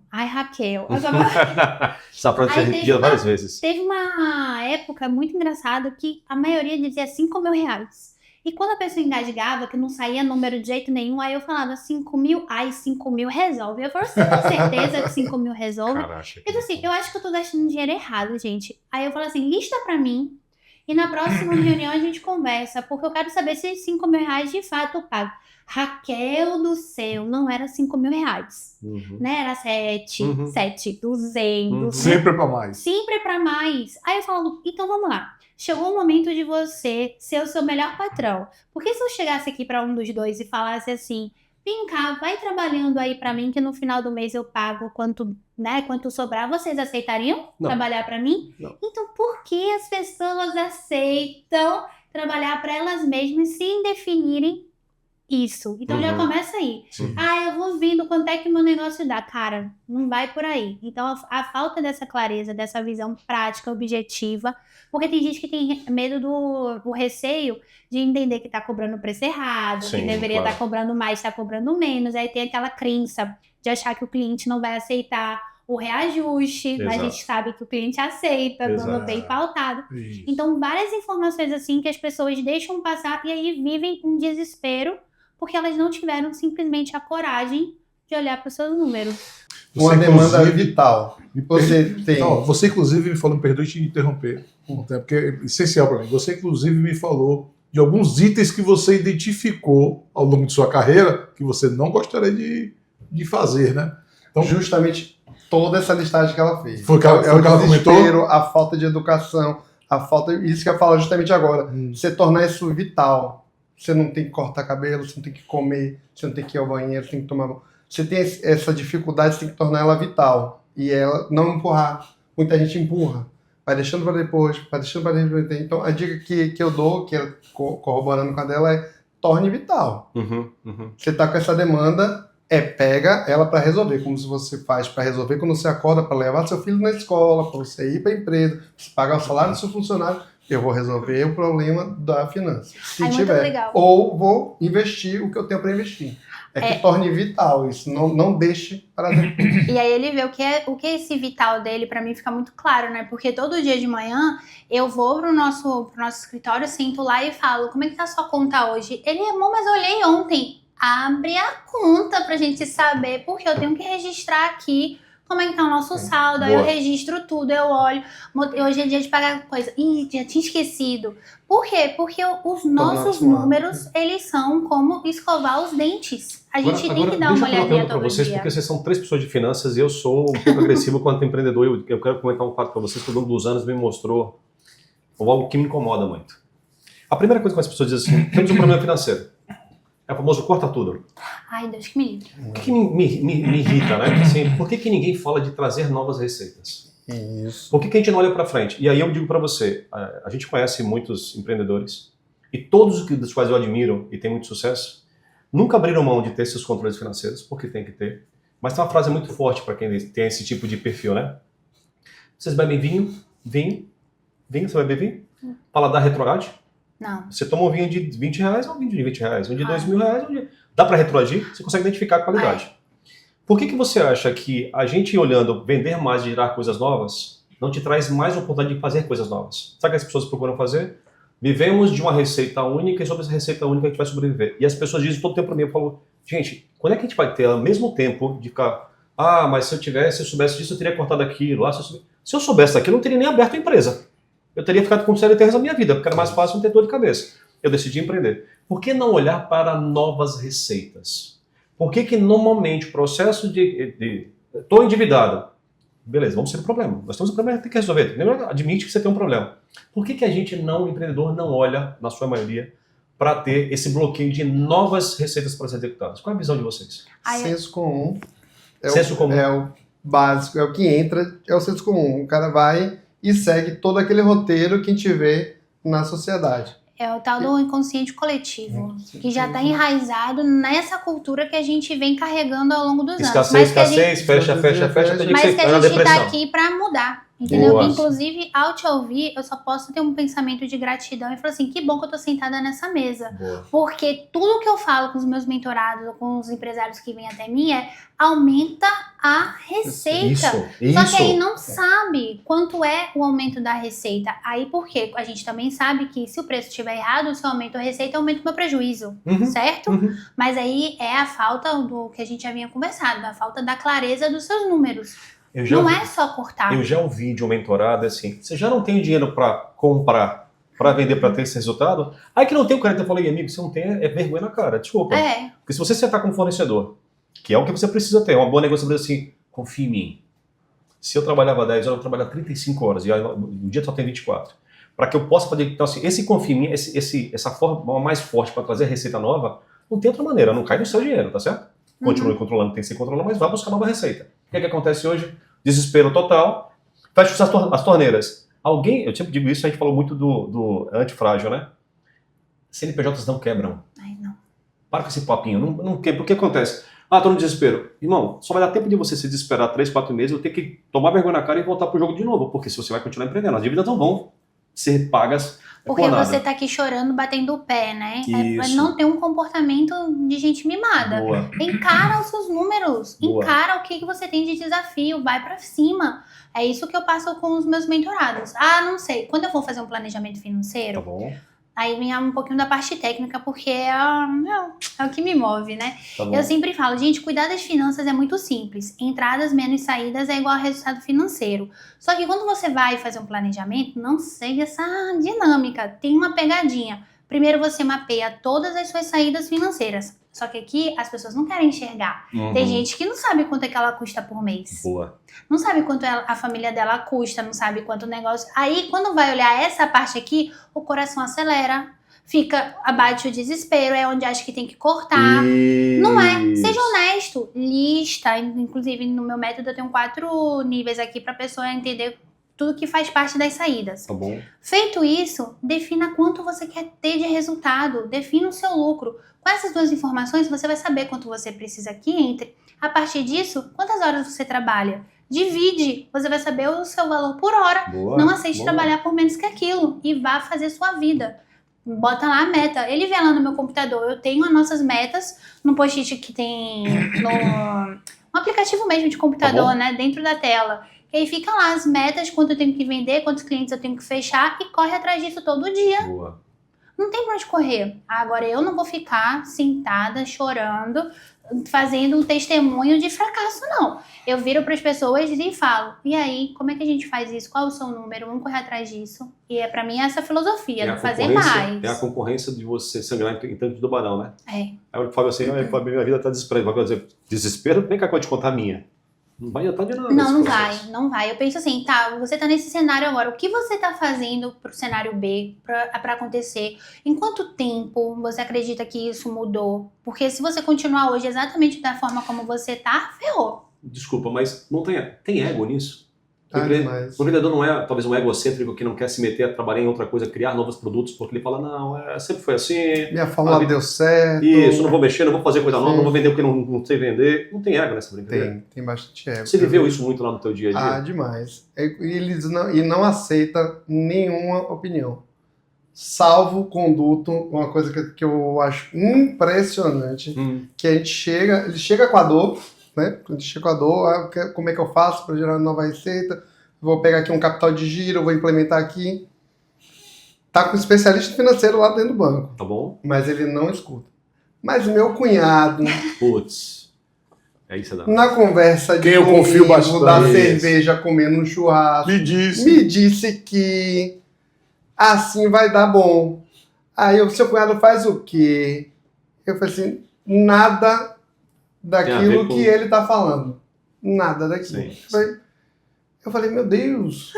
Essa frase foi repetida várias vezes. Teve uma época muito engraçada que a maioria dizia 5 mil reais. E quando a pessoa engasgava, que não saía número de jeito nenhum, aí eu falava 5 mil, 5 mil resolve. Eu falei, você tem certeza que 5 mil resolve? Caraca. Eu assim, eu acho que eu tô gastando dinheiro errado, gente. Aí eu falo assim, lista pra mim, e na próxima reunião a gente conversa, porque eu quero saber se 5 mil reais de fato eu pago. Raquel do céu, não era 5 mil reais, né? Era 7, 200. Sempre para mais. Sempre pra mais. Aí eu falo, então vamos lá. Chegou o momento de você ser o seu melhor patrão. Porque se eu chegasse aqui pra um dos dois e falasse assim, vem cá, vai trabalhando aí pra mim que no final do mês eu pago quanto sobrar, vocês aceitariam trabalhar pra mim? Não. Então por que as pessoas aceitam trabalhar pra elas mesmas sem definirem isso. Então já começa aí. Sim. Eu vou vendo quanto é que meu negócio dá. Cara, não vai por aí. Então a falta dessa clareza, dessa visão prática, objetiva, porque tem gente que tem medo do receio de entender que tá cobrando o preço errado, Sim, que deveria claro. estar cobrando mais, tá cobrando menos. Aí tem aquela crença de achar que o cliente não vai aceitar o reajuste, mas a Exato. gente sabe que o cliente aceita, Exato. quando bem pautado. Isso. Então, várias informações assim que as pessoas deixam passar e aí vivem um desespero porque elas não tiveram simplesmente a coragem de olhar para o seu número. Uma Você, demanda inclusive, vital. Você tem. Não, você, inclusive, me falou, me perdoe te interromper, porque é essencial para mim. Você, inclusive, me falou de alguns itens que você identificou ao longo de sua carreira que você não gostaria de fazer, né? Então, Justamente toda essa listagem que ela fez. Foi o que ela comentou? Desespero, a falta de educação, a falta. Isso que eu falo justamente agora. Você tornar isso vital. Você não tem que cortar cabelo, você não tem que comer, você não tem que ir ao banheiro, você tem que tomar banho. Você tem essa dificuldade, você tem que tornar ela vital. E ela não empurrar. Muita gente empurra. Vai deixando para depois, vai deixando para depois. Então, a dica que eu dou, que é corroborando com a dela, é torne vital. Você está com essa demanda, pega ela para resolver. Como se você faz para resolver quando você acorda para levar seu filho na escola, para você ir para a empresa, para você pagar o salário do seu funcionário. Eu vou resolver o problema da finança. Se Muito tiver. legal. Ou vou investir o que eu tenho para investir. Que torne vital isso. Não deixe para depois. E aí ele vê o que é esse vital dele, pra mim fica muito claro, né? Porque todo dia de manhã eu vou pro nosso escritório, sento lá e falo, como é que tá a sua conta hoje? Ele, amor, mas eu olhei ontem. Abre a conta pra gente saber, porque eu tenho que registrar aqui como é que tá o nosso saldo. Aí eu registro tudo, eu olho. Hoje é dia de pagar coisa. Ih, já tinha esquecido. Por quê? Porque os nossos números, eles são como escovar os dentes. A gente tem que dar uma olhadinha todo vocês, dia. porque vocês são 3 pessoas de finanças e eu sou um pouco agressivo quanto empreendedor. Eu quero comentar um fato para vocês que ao longo dos anos me mostrou algo que me incomoda muito. A primeira coisa que as pessoas dizem assim, temos um problema financeiro. É o famoso corta tudo. Ai, Deus que me livre. O que me irrita, né? Assim, por que ninguém fala de trazer novas receitas? Isso. Por que a gente não olha para frente? E aí eu digo para você, a gente conhece muitos empreendedores e todos dos quais eu admiro e têm muito sucesso, nunca abriram mão de ter seus controles financeiros, porque tem que ter. Mas tem uma frase muito forte para quem tem esse tipo de perfil, né? Vocês bebem vinho? Vinho? Você vai beber vinho? Paladar retrograde? Não. Você toma um vinho de R$20 ou um vinho de R$20? Um de R$2.000? Dá para retroagir? Você consegue identificar a qualidade. Por que você acha que a gente olhando vender mais e gerar coisas novas não te traz mais oportunidade de fazer coisas novas? Sabe o que as pessoas procuram fazer? Vivemos de uma receita única e sobre essa receita única a gente vai sobreviver. E as pessoas dizem todo tempo para mim, eu falo, gente, quando é que a gente vai ter ao mesmo tempo de ficar, mas se eu soubesse disso, eu teria cortado aquilo. Se eu soubesse daquilo, eu não teria nem aberto a empresa. Eu teria ficado com CLT resto da minha vida, porque era mais fácil não ter dor de cabeça. Eu decidi empreender. Por que não olhar para novas receitas? Por que normalmente o processo estou endividado? Beleza, vamos ser o problema. Nós temos um problema que tem que resolver. Admite que você tem um problema. Por que a gente o empreendedor não olha, na sua maioria, para ter esse bloqueio de novas receitas para ser executadas? Qual é a visão de vocês? Senso comum. Senso comum. É o básico, é o que entra, é o senso comum. O cara vai e segue todo aquele roteiro que a gente vê na sociedade. É o tal do inconsciente coletivo, que já está enraizado nessa cultura que a gente vem carregando ao longo dos anos. Escassez, fecha, mas que a gente está aqui para mudar. Entendeu? Boa. Inclusive, ao te ouvir, eu só posso ter um pensamento de gratidão e falar assim, que bom que eu tô sentada nessa mesa. Boa. Porque tudo que eu falo com os meus mentorados ou com os empresários que vêm até mim é aumenta a receita. Só que aí não sabe quanto é o aumento da receita. Aí por quê? A gente também sabe que se o preço estiver errado, se eu aumento a receita, eu aumento o meu prejuízo. Certo? Mas aí é a falta do que a gente já vinha conversado, a falta da clareza dos seus números. Não é só cortar. Eu já ouvi de um mentorado assim, você já não tem dinheiro para comprar, para vender, para ter esse resultado? Aí que não tem o cara, eu falei, amigo, você não tem, é vergonha na cara, desculpa. Porque se você sentar com um fornecedor, que é o que você precisa ter, uma boa negociação assim, confia em mim. Se eu trabalhava 10 horas, eu trabalhava 35 horas, e o dia só tem 24. Para que eu possa fazer, então assim, esse confia em mim, essa forma mais forte para trazer receita nova, não tem outra maneira, não cai no seu dinheiro, tá certo? Continue controlando, tem que se controlar, mas vá buscar nova receita. O que é que acontece hoje? Desespero total, fecha as torneiras. Eu sempre digo isso, a gente falou muito do antifrágil, né? CNPJs não quebram. Ai, não. Para com esse papinho. Não quer. Porque acontece? Ah, tô no desespero. Irmão, só vai dar tempo de você se desesperar 3, 4 meses, eu ter que tomar vergonha na cara e voltar pro jogo de novo. Porque se você vai continuar empreendendo, as dívidas não vão ser pagas. Porque você tá aqui chorando, batendo o pé, né? É não ter um comportamento de gente mimada. Boa. Encara os seus números. Boa. Encara o que você tem de desafio. Vai pra cima. É isso que eu passo com os meus mentorados. Ah, não sei. Quando eu vou fazer um planejamento financeiro, Tá bom. aí vem um pouquinho da parte técnica, porque é o que me move, né? Tá bom. Eu sempre falo, gente, cuidar das finanças é muito simples. Entradas menos saídas é igual a resultado financeiro. Só que quando você vai fazer um planejamento, não segue essa dinâmica. Tem uma pegadinha. Primeiro você mapeia todas as suas saídas financeiras. Só que aqui as pessoas não querem enxergar. Uhum. Tem gente que não sabe quanto é que ela custa por mês. Boa. Não sabe quanto a família dela custa, não sabe quanto o negócio... Aí, quando vai olhar essa parte aqui, o coração acelera, abate o desespero, é onde acha que tem que cortar. Isso. Não é. Seja honesto. Lista. Inclusive, no meu método, eu tenho 4 níveis aqui pra pessoa entender tudo que faz parte das saídas. Tá bom. Feito isso, defina quanto você quer ter de resultado. Defina o seu lucro. Com essas 2 informações, você vai saber quanto você precisa que entre. A partir disso, quantas horas você trabalha? Divide. Você vai saber o seu valor por hora. Boa. Não aceite Boa. trabalhar por menos que aquilo. E vá fazer sua vida. Bota lá a meta. Ele vê lá no meu computador. Eu tenho as nossas metas no post-it que tem no aplicativo mesmo de computador, Tá bom. né? Dentro da tela. E aí fica lá as metas, quanto eu tenho que vender, quantos clientes eu tenho que fechar e corre atrás disso todo dia. Boa. Não tem pra onde correr. Agora eu não vou ficar sentada, chorando, fazendo um testemunho de fracasso, não. Eu viro para as pessoas e falo, e aí, como é que a gente faz isso? Qual é o seu número? Vamos correr atrás disso. E pra mim essa filosofia, não fazer mais. É a concorrência de você sangrar em tanto de tubarão, né? É. Aí o Fábio assim, Fábio, minha vida tá desesperada. Vai dizer, desespero? Vem cá que eu vou te contar a minha. Não vai adiantar de nada. Não, esse processo. não vai. Eu penso assim, tá, você tá nesse cenário agora, o que você tá fazendo pro cenário B, pra acontecer? Em quanto tempo você acredita que isso mudou? Porque se você continuar hoje exatamente da forma como você tá, ferrou. Desculpa, mas não tem ego nisso? Demais. O vendedor não é talvez um egocêntrico que não quer se meter a trabalhar em outra coisa, criar novos produtos, porque ele fala, não, sempre foi assim. Minha fórmula deu certo. Isso, não vou mexer, não vou fazer coisa nova, Sim. não vou vender o que não sei vender. Não tem ego nessa brincadeira. Tem bastante ego. Você viveu isso muito lá no teu dia a dia? Demais. E não aceita nenhuma opinião. Salvo conduto, uma coisa que eu acho impressionante, que ele chega com a dor, né? Quando chega com a dor, como é que eu faço para gerar uma nova receita? Vou pegar aqui um capital de giro, vou implementar aqui. Tá com um especialista financeiro lá dentro do banco, Tá bom? mas ele não escuta. Mas o meu cunhado, Putz. É isso, Adão. na conversa de Quem eu confio bastante. da cerveja, comendo um churrasco, Me disse. me disse que assim vai dar bom. Aí o seu cunhado faz o quê? Eu falei assim, nada daquilo com- que ele tá falando. Nada daquilo. Sim. Eu falei, meu Deus.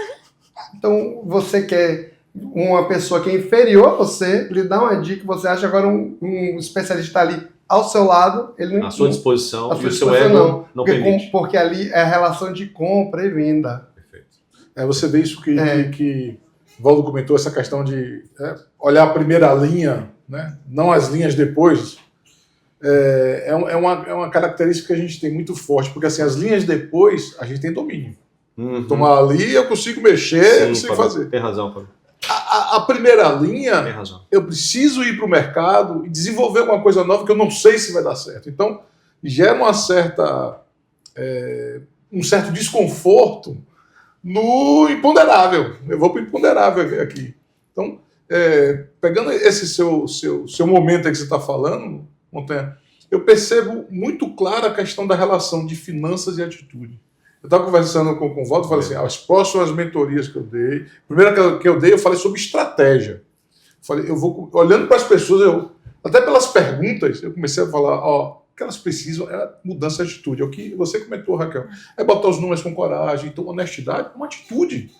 Então você quer uma pessoa que é inferior a você, lhe dá uma dica, você acha agora um especialista ali ao seu lado, ele não À sua disposição, à e sua o seu disposição, ego não porque, permite. porque ali é a relação de compra e venda. Perfeito. Você vê isso que É. Valdo comentou, essa questão de olhar a primeira linha, né? Não as linhas depois. É uma característica que a gente tem muito forte, porque assim, as linhas depois a gente tem domínio. Uhum. Tomar ali, eu consigo mexer, eu consigo Fábio, fazer. Tem razão, Fábio. A primeira linha, Tem razão. eu preciso ir para o mercado e desenvolver alguma coisa nova que eu não sei se vai dar certo. Então, gera um certo desconforto no imponderável. Eu vou para o imponderável aqui. Então, pegando esse seu momento aí que você está falando, Montanha, eu percebo muito clara a questão da relação de finanças e atitude. Eu estava conversando com o Valdo e falei assim, as próximas mentorias que eu dei, a primeira que eu dei, eu falei sobre estratégia. Falei, eu vou olhando para as pessoas, até pelas perguntas, eu comecei a falar, o que elas precisam é mudança de atitude. É o que você comentou, Raquel. É botar os números com coragem, então honestidade é uma atitude.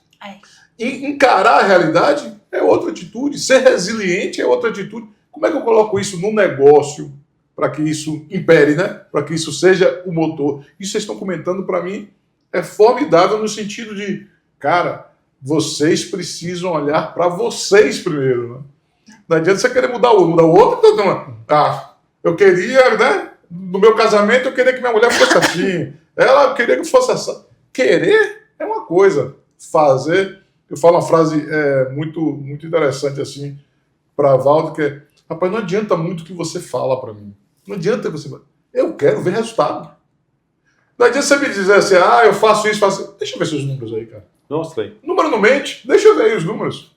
E encarar a realidade é outra atitude. Ser resiliente é outra atitude. Como é que eu coloco isso no negócio para que isso impere, né? Para que isso seja o motor? Isso vocês estão comentando para mim é formidável no sentido de, cara, vocês precisam olhar para vocês primeiro. Né? Não adianta você querer mudar o outro. Eu queria, né? No meu casamento, eu queria que minha mulher fosse assim. Ela queria que fosse assim. Querer é uma coisa. Fazer... Eu falo uma frase muito, muito interessante assim para Valdo, que é: rapaz, não adianta muito o que você fala para mim. Não adianta você... Eu quero ver resultado. Não adianta você me dizer assim, eu faço isso, faço... Deixa eu ver seus números aí, cara. Mostra aí. Número não mente, deixa eu ver aí os números.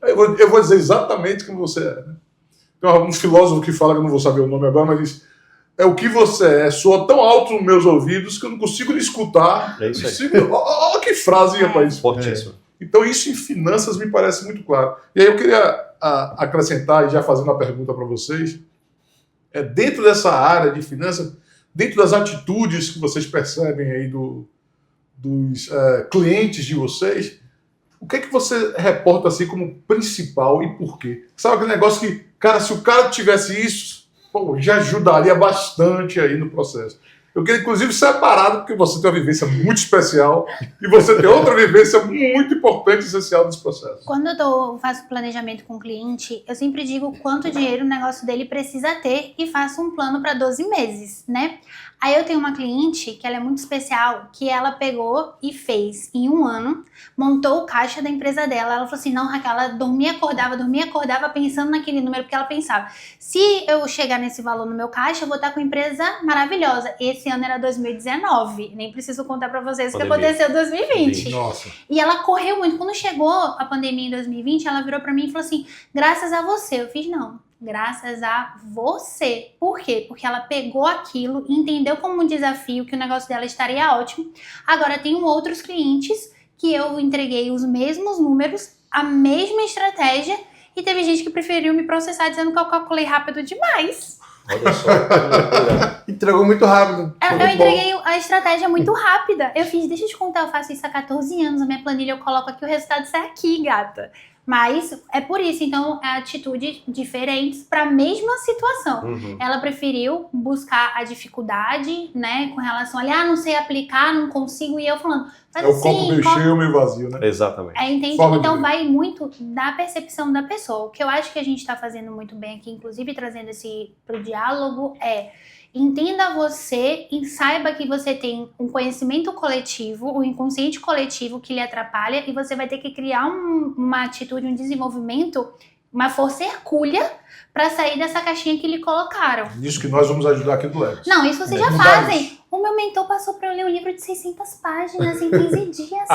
Eu vou dizer exatamente como você é. Né? Tem um filósofo que fala, que eu não vou saber o nome agora, mas diz: o que você é soa tão alto nos meus ouvidos que eu não consigo lhe escutar. É isso aí. Olha que frase, rapaz. Fortíssimo. Então isso em finanças me parece muito claro. E aí eu queria acrescentar, e já fazendo a pergunta para vocês, dentro dessa área de finanças, dentro das atitudes que vocês percebem aí dos clientes de vocês, o que é que você reporta assim como principal e por quê? Sabe aquele negócio que, cara, se o cara tivesse isso, já ajudaria bastante aí no processo. Eu queria, inclusive, separado, porque você tem uma vivência muito especial e você tem outra vivência muito importante e essencial nesse processo. Quando eu faço planejamento com o cliente, eu sempre digo quanto dinheiro o negócio dele precisa ter e faço um plano para 12 meses, né? Aí eu tenho uma cliente que ela é muito especial, que ela pegou e fez em um ano, montou o caixa da empresa dela. Ela falou assim, não, Raquel, ela dormia e acordava pensando naquele número, porque ela pensava, se eu chegar nesse valor no meu caixa, eu vou estar com uma empresa maravilhosa. Esse ano era 2019, nem preciso contar pra vocês o que aconteceu em 2020. Nossa. E ela correu muito. Quando chegou a pandemia em 2020, ela virou pra mim e falou assim, graças a você. Eu fiz, não. Graças a você. Por quê? Porque ela pegou aquilo e entendeu como um desafio que o negócio dela estaria ótimo. Agora, tenho outros clientes que eu entreguei os mesmos números, a mesma estratégia, e teve gente que preferiu me processar dizendo que eu calculei rápido demais. Olha só. Entregou muito rápido. Eu entreguei a estratégia muito rápida. Eu fiz, deixa eu te contar, eu faço isso há 14 anos, a minha planilha eu coloco aqui, o resultado sai aqui, gata. Mas é por isso, então, atitudes diferentes para a mesma situação. Uhum. Ela preferiu buscar a dificuldade, né, com relação a, não sei aplicar, não consigo, e eu falando, mas O copo meio cheio ou meio vazio, né? Exatamente. Entende? Forma Então de... vai muito da percepção da pessoa. O que eu acho que a gente está fazendo muito bem aqui, inclusive trazendo esse pro diálogo, entenda você e saiba que você tem um conhecimento coletivo, um inconsciente coletivo que lhe atrapalha e você vai ter que criar uma atitude, um desenvolvimento, uma força hercúlea para sair dessa caixinha que lhe colocaram. Isso que nós vamos ajudar aqui do Legos. Não, isso vocês já Mudar fazem. isso. O meu mentor passou para eu ler um livro de 600 páginas em 15 dias,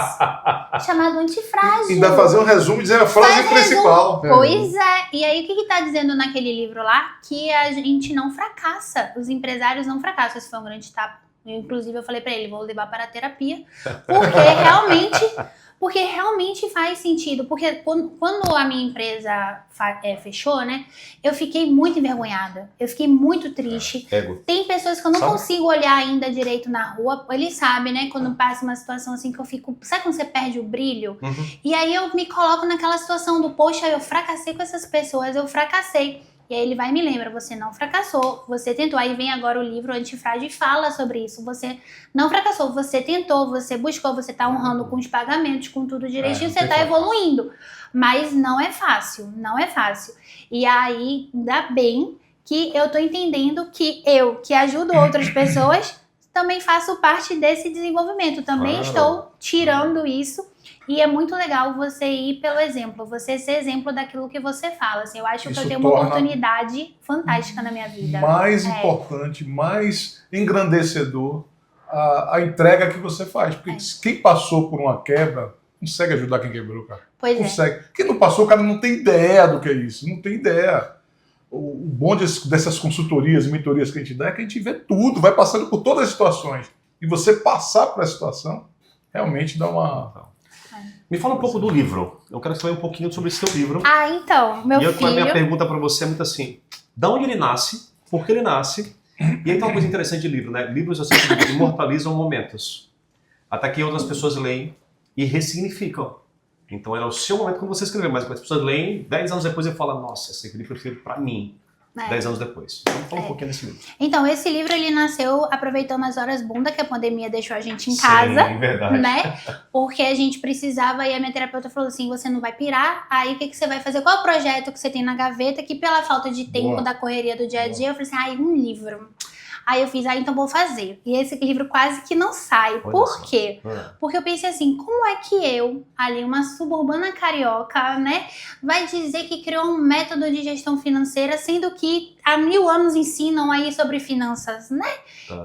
chamado Antifrágil. Ainda fazer um resumo e dizer a frase principal. Pois é. E aí, o que está dizendo naquele livro lá? Que a gente não fracassa. Os empresários não fracassam. Esse foi um grande tapa. Inclusive, eu falei para ele, vou levar para a terapia. Porque realmente faz sentido. Porque quando a minha empresa fechou, né? Eu fiquei muito envergonhada. Eu fiquei muito triste. Tem pessoas que eu não consigo olhar ainda direito na rua. Eles sabem, né? Quando passa uma situação assim que eu fico... Sabe quando você perde o brilho? Uhum. E aí eu me coloco naquela situação do, poxa, eu fracassei com essas pessoas. Eu fracassei. E aí ele vai e me lembra, você não fracassou, você tentou. Aí vem agora o livro Antifrágil e fala sobre isso. Você não fracassou, você tentou, você buscou, você tá honrando com os pagamentos, com tudo direitinho, você tá evoluindo. Mas não é fácil, não é fácil. E aí, ainda bem que eu tô entendendo que eu, que ajudo outras pessoas, também faço parte desse desenvolvimento. Também estou tirando isso. E é muito legal você ir pelo exemplo, você ser exemplo daquilo que você fala. Assim, eu acho que eu tenho uma oportunidade fantástica na minha vida. Mais importante, mais engrandecedor a entrega que você faz. Porque quem passou por uma quebra consegue ajudar quem quebrou, cara. Pois consegue. Quem não passou, cara, não tem ideia do que é isso. Não tem ideia. O bom dessas consultorias e mentorias que a gente dá é que a gente vê tudo, vai passando por todas as situações. E você passar por essa situação realmente dá uma... Me fala um pouco do livro. Eu quero saber um pouquinho sobre esse seu livro. Então, meu filho... A minha pergunta para você é muito assim, da onde ele nasce, por que ele nasce, e aí tem uma coisa interessante de livro, né? Livros, eu sempre imortalizam momentos. Até que outras pessoas leem e ressignificam. Então era o seu momento quando você escreveu, mas as pessoas leem 10 anos depois e falam, nossa, esse livro eu prefiro para mim. 10 anos depois. Vamos falar um pouquinho desse livro. Então, esse livro, ele nasceu aproveitando as horas bunda que a pandemia deixou a gente em casa. Sim, verdade. Né? Porque a gente precisava, e a minha terapeuta falou assim, você não vai pirar, aí o que você vai fazer? Qual é o projeto que você tem na gaveta, que pela falta de tempo Boa. da correria do dia a dia, eu falei assim, um livro. Aí eu fiz, então vou fazer. E esse livro quase que não sai. Por quê? Porque eu pensei assim, como é que eu, ali, uma suburbana carioca, né, vai dizer que criou um método de gestão financeira, sendo que há 1000 anos ensinam aí sobre finanças, né?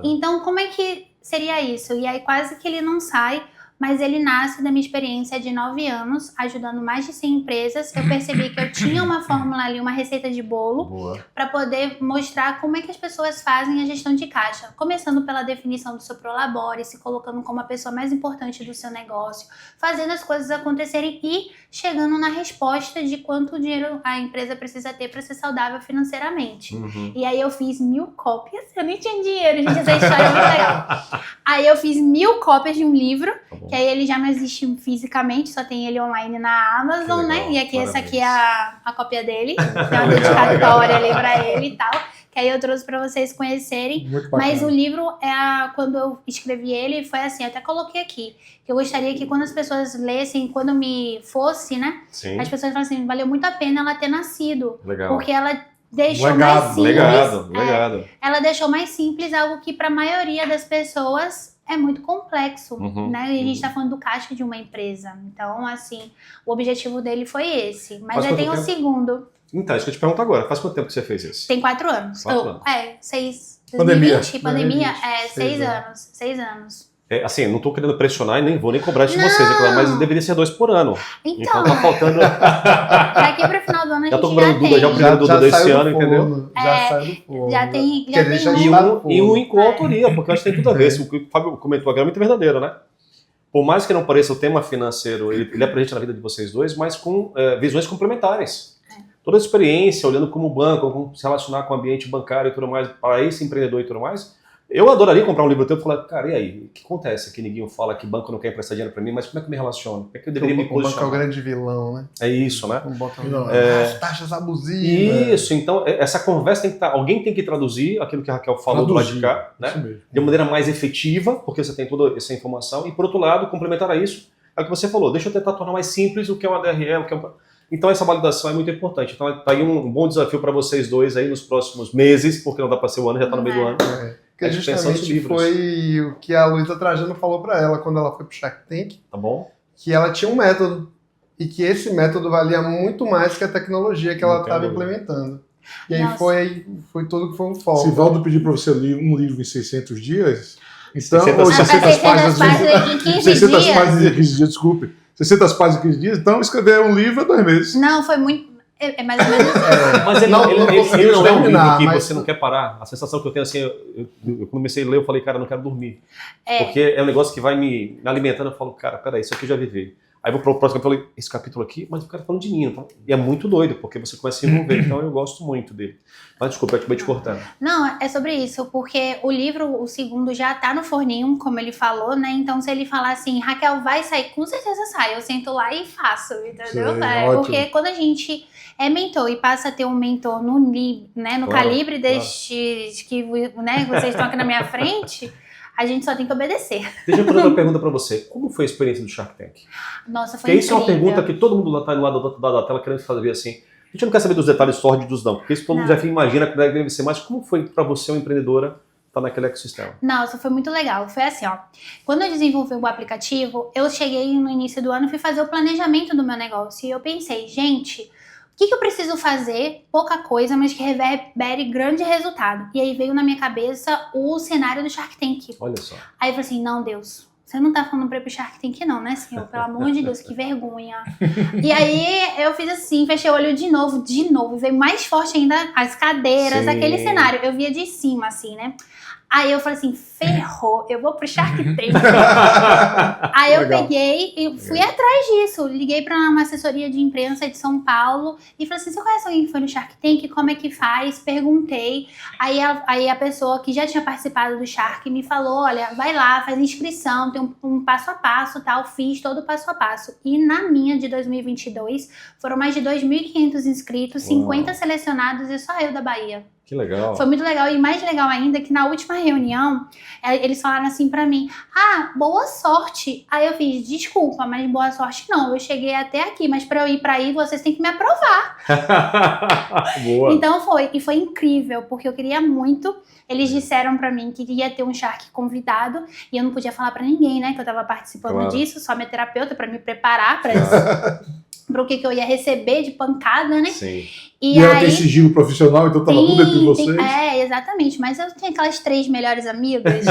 Então, como é que seria isso? E aí quase que ele não sai, mas ele nasce da minha experiência de 9 anos, ajudando mais de 100 empresas. Eu percebi que eu tinha uma fórmula ali, uma receita de bolo, para poder mostrar como é que as pessoas fazem a gestão de caixa. Começando pela definição do seu prolabore, se colocando como a pessoa mais importante do seu negócio, fazendo as coisas acontecerem e chegando na resposta de quanto dinheiro a empresa precisa ter para ser saudável financeiramente. E aí eu fiz 1000 cópias, eu nem tinha dinheiro, gente, essa história é muito legal. Aí eu fiz 1000 cópias de um livro, que aí ele já não existe fisicamente, só tem ele online na Amazon, né? E aqui essa aqui é a cópia dele, tem uma dedicatória ali pra ele e tal, que aí eu trouxe pra vocês conhecerem. Mas o livro, quando eu escrevi ele, foi assim, eu até coloquei aqui, que eu gostaria que quando as pessoas lessem, quando me fosse, né? Sim. As pessoas falassem, valeu muito a pena ela ter nascido. Legal. Porque ela deixou mais simples. Legado. Ela deixou mais simples algo que pra maioria das pessoas é muito complexo, né? E a gente tá falando do caixa de uma empresa. Então, assim, o objetivo dele foi esse. Mas já tem um segundo. Então, isso que eu te pergunto agora. Faz quanto tempo que você fez isso? Tem 4 anos. 4 anos. 6. Pandemia. 2020, pandemia, 6 anos. 6 anos. Assim, não tô querendo pressionar e nem vou nem cobrar isso de vocês, mas deveria ser 2 por ano. Então tá faltando. Daqui pro final do ano a gente Já tô cobrando Duda, já o primeiro Duda desse ano, entendeu? Já saiu do forno. Já tem E um em coautoria, porque eu acho que tem tudo a ver. O que o Fábio comentou agora é muito verdadeiro, né? Por mais que não pareça o tema financeiro, ele é presente na vida de vocês dois, mas com visões complementares. Toda a experiência, olhando como banco, como se relacionar com o ambiente bancário e tudo mais, para esse empreendedor e tudo mais, eu adoraria comprar um livro teu e falar, cara, e aí, o que acontece? Que ninguém fala que banco não quer emprestar dinheiro para mim, mas como é que eu me relaciono? Como é que eu deveria me posicionar? O banco é o grande vilão, né? É isso, né? As taxas abusivas. Isso, então essa conversa tem que estar, alguém tem que traduzir aquilo que a Raquel falou do lado de cá, né? De maneira mais efetiva, porque você tem toda essa informação, e por outro lado, complementar a isso, é o que você falou, deixa eu tentar tornar mais simples o que é uma DRE, o que é um... Então essa validação é muito importante. Então tá aí um bom desafio para vocês dois aí nos próximos meses, porque não dá para ser o ano, já está no meio do ano. Que justamente foi o que a Luísa Trajano falou para ela quando ela foi pro Shark Tank. Tá bom? Que ela tinha um método e que esse método valia muito mais que a tecnologia que ela estava implementando. E aí foi tudo que foi um foco. Se Valdo pedir para você ler um livro em 600 dias, então, 600 páginas em 15 600 dias. páginas em 15 dias, desculpe. 600 páginas em 15 dias, então escrever um livro é 2 meses. Não, foi muito... É mais ou menos assim. Mas ele não não é um livro que mas... você não quer parar. A sensação que eu tenho assim, eu comecei a ler, eu falei, cara, eu não quero dormir. Porque é um negócio que vai me alimentando, eu falo, cara, peraí, isso aqui eu já vivi. Aí vou pro próximo capítulo, esse capítulo aqui, mas o cara falando de ninho. E é muito doido, porque você começa a se envolver, então eu gosto muito dele. Mas desculpa, eu acabei te cortando. Não, é sobre isso, porque o livro, o segundo, já tá no forninho, como ele falou, né? Então se ele falar assim, Raquel, vai sair, com certeza sai. Eu sento lá e faço, entendeu? Sim, porque quando a gente é mentor e passa a ter um mentor no calibre destes que vocês estão aqui na minha frente... A gente só tem que obedecer. Deixa eu fazer uma pergunta pra você. Como foi a experiência do Shark Tank? Nossa, foi incrível. Porque isso é uma pergunta que todo mundo tá do lado da tela querendo fazer assim. A gente não quer saber dos detalhes sórdidos, não. Porque isso todo mundo já imagina que deve ser. Mas como foi pra você, uma empreendedora, estar naquele ecossistema? Nossa, foi muito legal. Foi assim, ó. Quando eu desenvolvi o aplicativo, eu cheguei no início do ano e fui fazer o planejamento do meu negócio. E eu pensei, gente... O que eu preciso fazer? Pouca coisa, mas que reverbere grande resultado. E aí veio na minha cabeça o cenário do Shark Tank. Olha só. Aí eu falei assim, não, Deus, você não tá falando pra ir pro Shark Tank não, né, senhor? Pelo amor de Deus, que vergonha. E aí eu fiz assim, fechei o olho de novo. E veio mais forte ainda as cadeiras, aquele cenário. Eu via de cima, assim, né? Aí eu falei assim, ferrou, eu vou pro Shark Tank. Aí eu Legal. peguei e fui atrás disso. Liguei pra uma assessoria de imprensa de São Paulo e falei assim, você conhece alguém que foi no Shark Tank? Como é que faz? Perguntei. Aí a pessoa que já tinha participado do Shark me falou, olha, vai lá, faz inscrição, tem um passo a passo, tal. Fiz todo o passo a passo. E na minha de 2022, foram mais de 2.500 inscritos, 50 selecionados e só eu da Bahia. Que legal. Foi muito legal e mais legal ainda que na última reunião eles falaram assim pra mim, boa sorte. Aí eu fiz, desculpa, mas boa sorte não, eu cheguei até aqui, mas pra eu ir pra aí vocês têm que me aprovar. Boa. Então foi incrível, porque eu queria muito. Eles disseram pra mim que ia ter um Shark convidado e eu não podia falar pra ninguém, né, que eu tava participando disso, só minha terapeuta pra me preparar pra isso. Pro que eu ia receber de pancada, né? Sim. E ela aí, tem sigilo profissional, então tava tudo entre vocês. Exatamente. Mas eu tenho aquelas 3 melhores amigas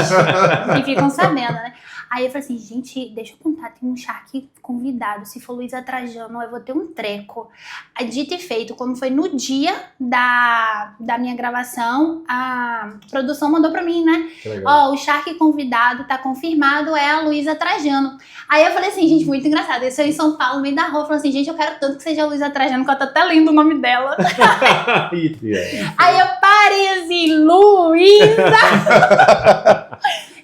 que ficam sabendo, né? Aí eu falei assim, gente, deixa eu contar, tem um Shark convidado. Se for Luísa Trajano, eu vou ter um treco. Aí, dito e feito, quando foi no dia da minha gravação, a produção mandou pra mim, né? Ó, o Shark convidado tá confirmado, é a Luísa Trajano. Aí eu falei assim, gente, muito engraçado. Eu sou em São Paulo, no meio da rua, falei assim, gente, eu quero tanto que seja a Luísa Trajano, que eu tô até lendo o nome dela. Aí eu parei assim, Luísa!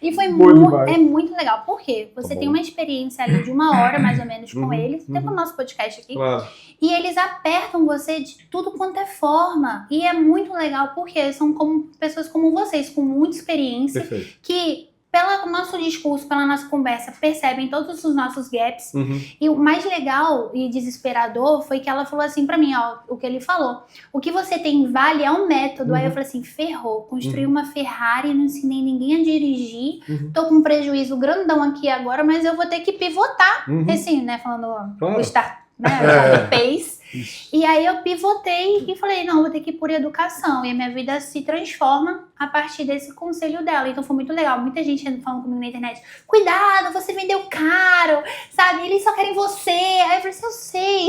E foi muito legal. Por quê? Você tem uma experiência ali de 1 hora, mais ou menos, com eles. Tem o nosso podcast aqui. Claro. E eles apertam você de tudo quanto é forma. E é muito legal, porque são como pessoas como vocês, com muita experiência. Perfeito. Que, pelo nosso discurso, pela nossa conversa, percebem todos os nossos gaps. E o mais legal e desesperador foi que ela falou assim pra mim, ó, o que ele falou. O que você tem vale é um método. Aí eu falei assim, ferrou. Construí uma Ferrari, não ensinei ninguém a dirigir. Tô com um prejuízo grandão aqui agora, mas eu vou ter que pivotar. Assim, né, falando o start, né, o pace. E aí eu pivotei e falei, não, eu vou ter que ir por educação. E a minha vida se transforma a partir desse conselho dela. Então foi muito legal. Muita gente falando comigo na internet, cuidado, você vendeu caro, sabe? Eles só querem você. Aí eu falei assim, eu sei.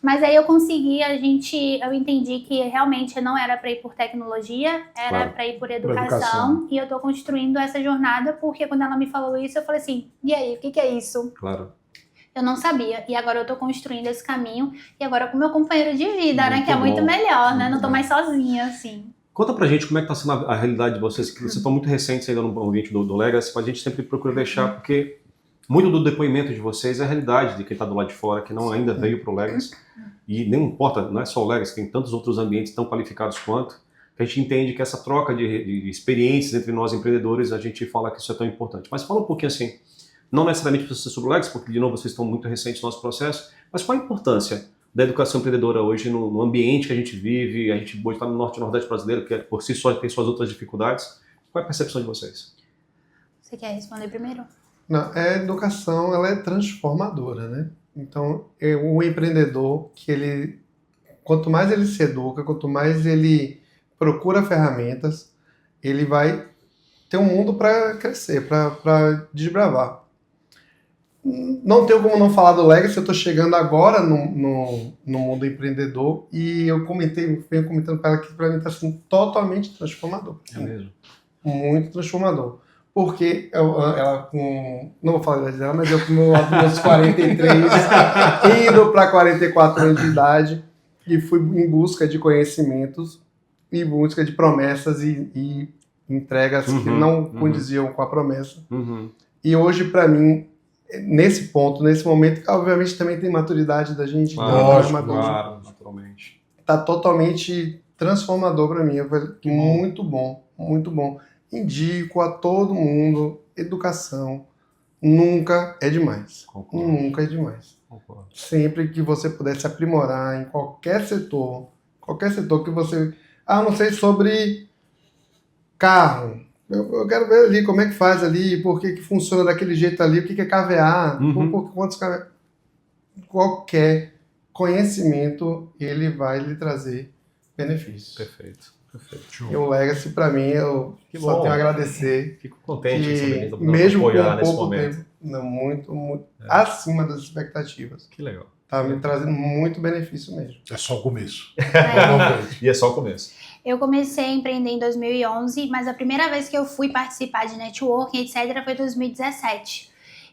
Mas aí eu consegui, eu entendi que realmente não era pra ir por tecnologia, era pra ir por educação. E eu tô construindo essa jornada, porque quando ela me falou isso, eu falei assim, e aí, o que é isso? Claro. Eu não sabia. E agora eu tô construindo esse caminho. E agora com meu companheiro de vida, Muito né? Que é muito bom. melhor, né? Não tô mais sozinha, assim. Conta pra gente como é que tá sendo a realidade de vocês, que vocês estão muito recentes ainda no ambiente do Legacy, mas a gente sempre procura deixar, porque muito do depoimento de vocês é a realidade de quem tá do lado de fora, que não ainda veio pro Legacy. E nem importa, não é só o Legacy, tem tantos outros ambientes tão qualificados quanto, que a gente entende que essa troca de experiências entre nós empreendedores, a gente fala que isso é tão importante. Mas fala um pouquinho assim, não necessariamente para você sobre o Legacy, porque de novo vocês estão muito recentes no nosso processo, mas qual a importância da educação empreendedora hoje no ambiente que a gente vive, a gente hoje está no norte e nordeste brasileiro, que por si só tem suas outras dificuldades. Qual é a percepção de vocês? Você quer responder primeiro? Não, a educação, ela é transformadora, né? Então, o empreendedor, quanto mais ele se educa, quanto mais ele procura ferramentas, ele vai ter um mundo para crescer, para desbravar. Não tenho como não falar do Legacy, eu estou chegando agora no mundo empreendedor e eu venho comentando para ela que para mim está sendo totalmente transformador. É mesmo? Muito transformador. Porque ela com... Não vou falar a idade dela, mas eu com meus 43, indo para 44 anos de idade, e fui em busca de conhecimentos, em busca de promessas e entregas que não condiziam com a promessa. E hoje, para mim, nesse ponto, nesse momento, que obviamente também tem maturidade da gente. Claro, naturalmente. Tá totalmente transformador para mim. Muito bom, muito bom. Indico a todo mundo, educação nunca é demais. Concordo. Nunca é demais. Concordo. Sempre que você puder se aprimorar em qualquer setor que você... não sei sobre carro. Eu quero ver ali como é que faz ali, por que funciona daquele jeito ali, o que é KVA, quantos KVA. Qualquer conhecimento, ele vai lhe trazer benefícios. Perfeito. E o Legacy, para mim, eu só tenho a agradecer. Fico contente Que, de mesmo com apoiar nesse pouco momento. tempo, muito acima das expectativas. Que legal. Tá me trazendo muito benefício mesmo. É só o começo. E é só o começo. Eu comecei a empreender em 2011, mas a primeira vez que eu fui participar de networking, etc., foi em 2017.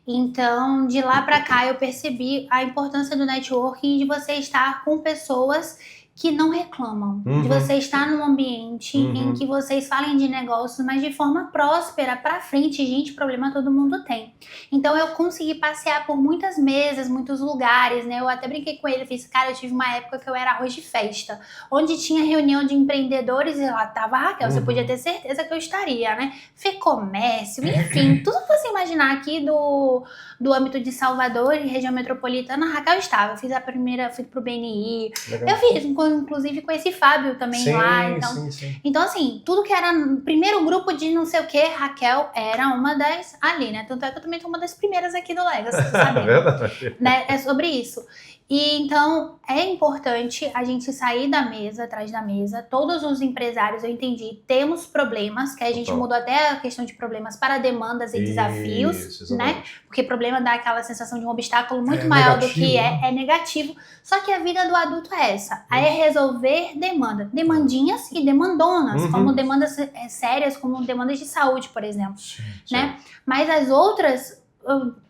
Então, de lá pra cá, eu percebi a importância do networking, de você estar com pessoas que não reclamam, de você estar num ambiente em que vocês falem de negócios, mas de forma próspera, pra frente. Gente, problema todo mundo tem. Então eu consegui passear por muitas mesas, muitos lugares, né? Eu até brinquei com ele, fiz, cara, eu tive uma época que eu era arroz de festa, onde tinha reunião de empreendedores e lá tava a Raquel, você podia ter certeza que eu estaria, né? Fecomércio, enfim, tudo que você imaginar aqui do âmbito de Salvador e região metropolitana, a Raquel estava. Eu fiz a primeira, fui pro BNI, Legal. eu fiz, inclusive conheci Fábio também lá, então... Sim. Então, assim, tudo que era primeiro grupo de não sei o que, Raquel era uma das ali, né? Tanto é que eu também tô uma das primeiras aqui do Legacy, sabe? Verdade. Né? É sobre isso. E então, é importante a gente sair da mesa, atrás da mesa. Todos os empresários, eu entendi, temos problemas, que a gente Total. mudou até a questão de problemas para demandas e desafios, Isso, né? exatamente. Porque problema dá aquela sensação de um obstáculo muito É maior do negativo, que né? é negativo. Só que a vida do adulto é essa. Aí é resolver demanda. Demandinhas e demandonas, como demandas sérias, como demandas de saúde, por exemplo. Né? Mas as outras,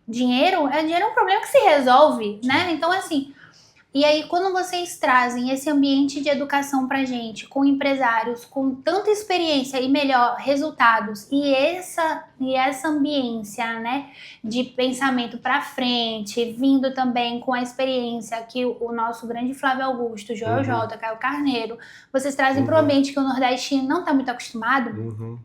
dinheiro é um problema que se resolve, né? Então, assim, e aí quando vocês trazem esse ambiente de educação pra gente, com empresários com tanta experiência e melhor resultados, e essa ambiência, né, de pensamento pra frente, vindo também com a experiência que o nosso grande Flávio Augusto, Joel J, Caio Carneiro, vocês trazem pro ambiente que o Nordeste não tá muito acostumado.